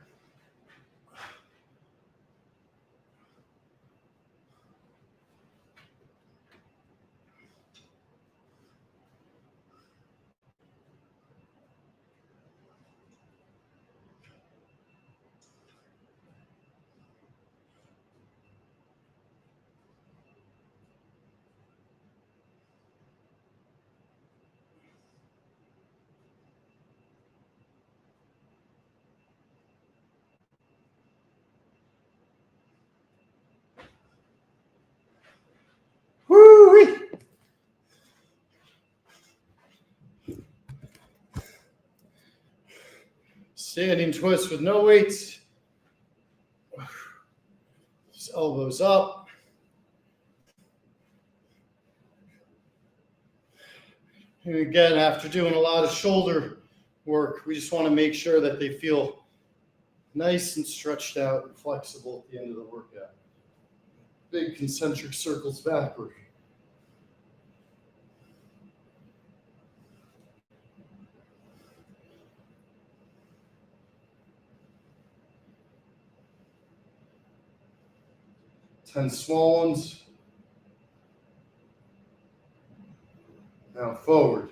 Standing twist with no weights. Just elbows up. And again, after doing a lot of shoulder work, we just want to make sure that they feel nice and stretched out and flexible at the end of the workout. Big concentric circles backward. Ten small ones. Now forward.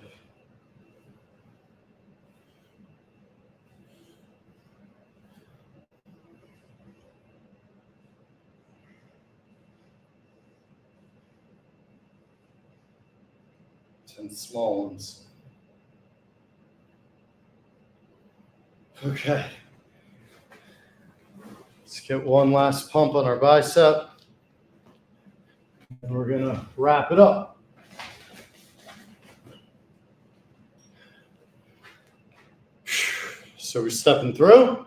And small ones. Okay. Let's get one last pump on our bicep. And we're going to wrap it up. So we're stepping through.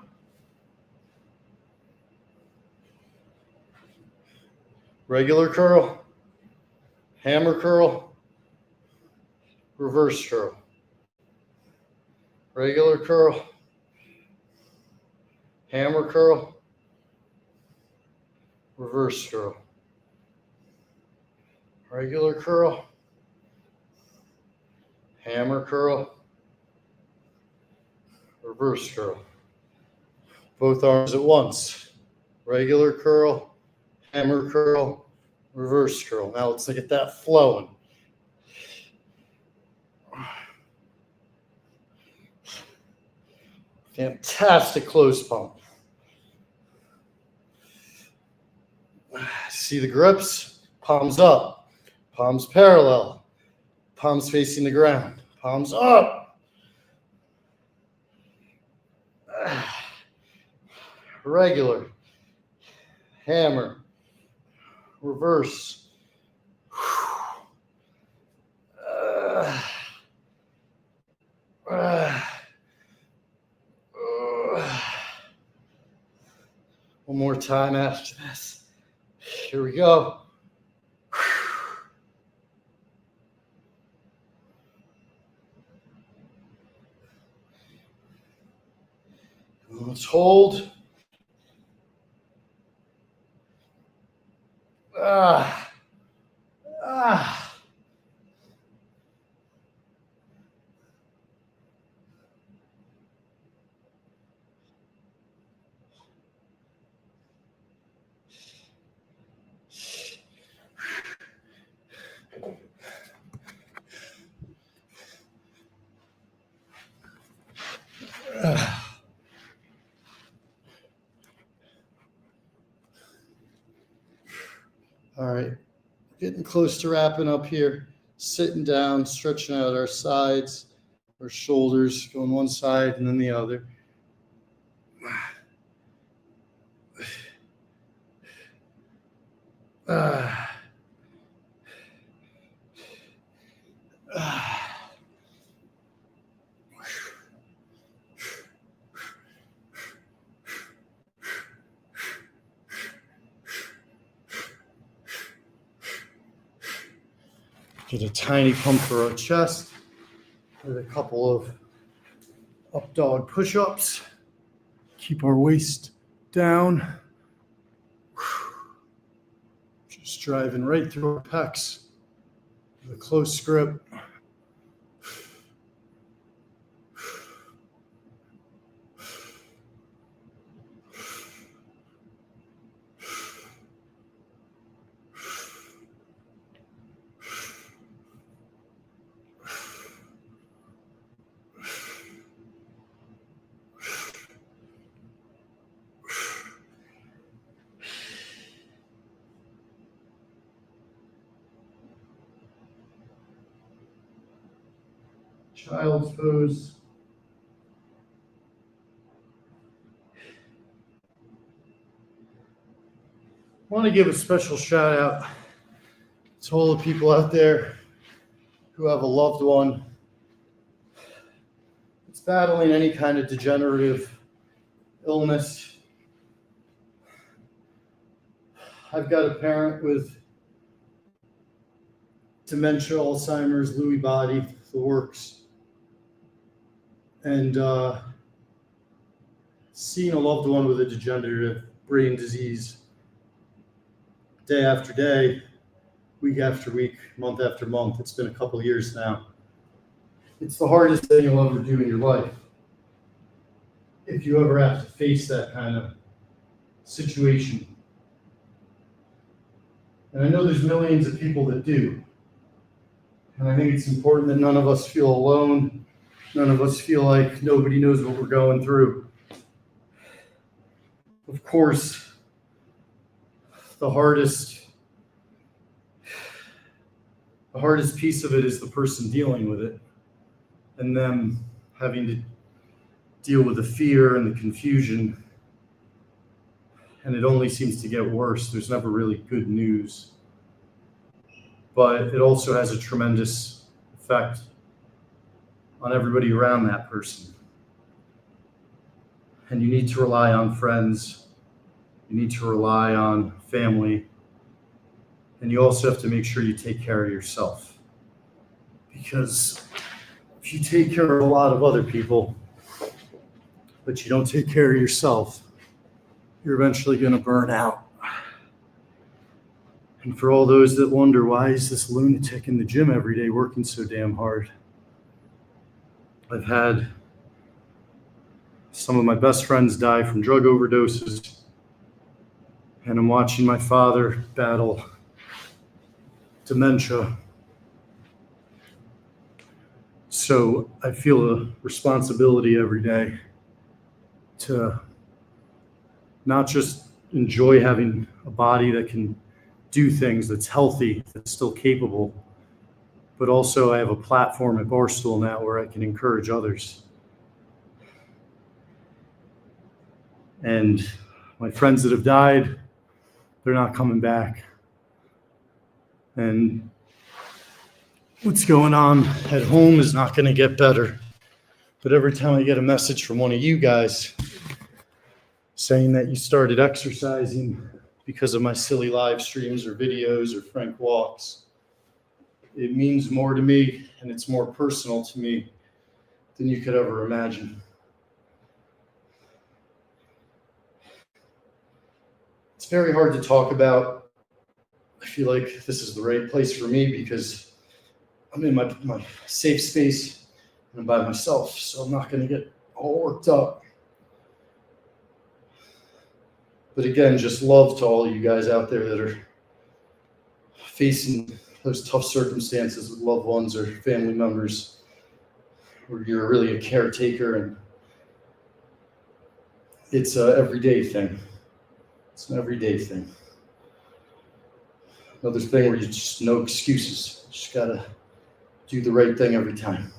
Regular curl, hammer curl, reverse curl, regular curl, hammer curl, reverse curl, regular curl, hammer curl, reverse curl. Both arms at once. Regular curl, hammer curl, reverse curl. Now let's get that flowing. Fantastic close pump. See the grips? Palms up, palms parallel, palms facing the ground, palms up. Regular, hammer, reverse. One more time after this. Here we go. Let's hold. All right, getting close to wrapping up here. Sitting down, stretching out our sides, our shoulders, going one side and then the other. Get a tiny pump for our chest with a couple of up dog push-ups. Keep our waist down. Just driving right through our pecs with a close grip. Child's pose. I want to give a special shout out to all the people out there who have a loved one that's battling any kind of degenerative illness. I've got a parent with dementia, Alzheimer's, Lewy body, the works. And seeing a loved one with a degenerative brain disease day after day, week after week, month after month, it's been a couple of years now. It's the hardest thing you'll ever do in your life. If you ever have to face that kind of situation. And I know there's millions of people that do. And I think it's important that none of us feel alone. None of us feel like nobody knows what we're going through. Of course, the hardest piece of it is the person dealing with it and them having to deal with the fear and the confusion. And it only seems to get worse. There's never really good news. But it also has a tremendous effect on everybody around that person. And you need to rely on friends. You need to rely on family. And you also have to make sure you take care of yourself. Because if you take care of a lot of other people, but you don't take care of yourself, you're eventually going to burn out. And for all those that wonder, why is this lunatic in the gym every day working so damn hard? I've had some of my best friends die from drug overdoses, and I'm watching my father battle dementia. So I feel a responsibility every day to not just enjoy having a body that can do things, that's healthy, that's still capable, but also I have a platform at Barstool now where I can encourage others. And my friends that have died, they're not coming back. And what's going on at home is not going to get better. But every time I get a message from one of you guys saying that you started exercising because of my silly live streams or videos or Frank walks, it means more to me and it's more personal to me than you could ever imagine. It's very hard to talk about. I feel like this is the right place for me because I'm in my safe space and I'm by myself, so I'm not going to get all worked up. But again, just love to all you guys out there that are facing those tough circumstances with loved ones or family members where you're really a caretaker, and it's an everyday thing. It's an everyday thing. Another thing where you just no excuses. You just gotta do the right thing every time.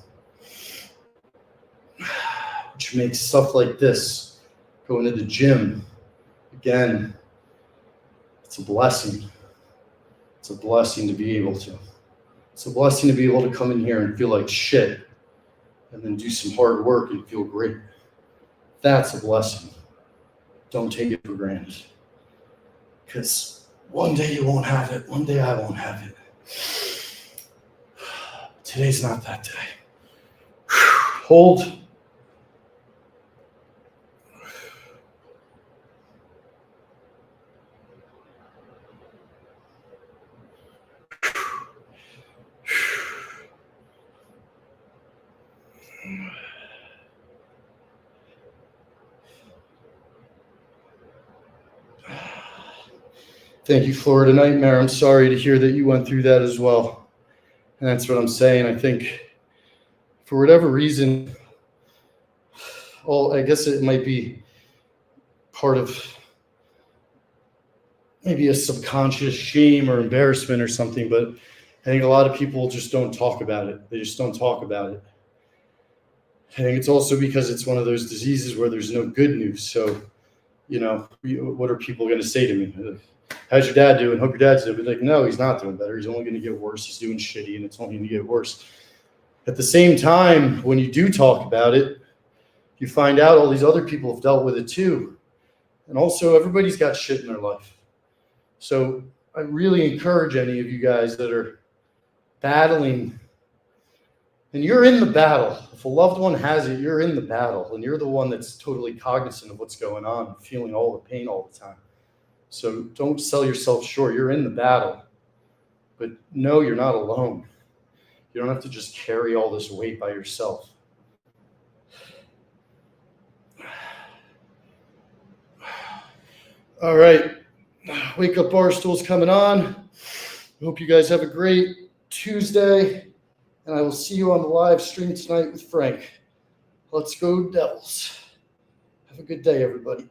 Which makes stuff like this, going to the gym, again, it's a blessing. It's a blessing to be able to. It's a blessing to be able to come in here and feel like shit and then do some hard work and feel great. That's a blessing. Don't take it for granted. Because one day you won't have it. One day I won't have it. Today's not that day. Hold. Thank you, Florida Nightmare. I'm sorry to hear that you went through that as well. And that's what I'm saying. I think for whatever reason, I guess it might be part of maybe a subconscious shame or embarrassment or something, but I think a lot of people just don't talk about it. They just don't talk about it. I think it's also because it's one of those diseases where there's no good news. So, what are people going to say to me? How's your dad doing? Hope your dad's doing. Like, no, he's not doing better. He's only going to get worse. He's doing shitty, and it's only going to get worse. At the same time, when you do talk about it, you find out all these other people have dealt with it too. And also, everybody's got shit in their life. So I really encourage any of you guys that are battling, and you're in the battle. If a loved one has it, you're in the battle, and you're the one that's totally cognizant of what's going on, feeling all the pain all the time. So don't sell yourself short. You're in the battle, but no, you're not alone. You don't have to just carry all this weight by yourself. All right. Wake Up Barstool's coming on. I hope you guys have a great Tuesday, and I will see you on the live stream tonight with Frank. Let's go Devils. Have a good day, everybody.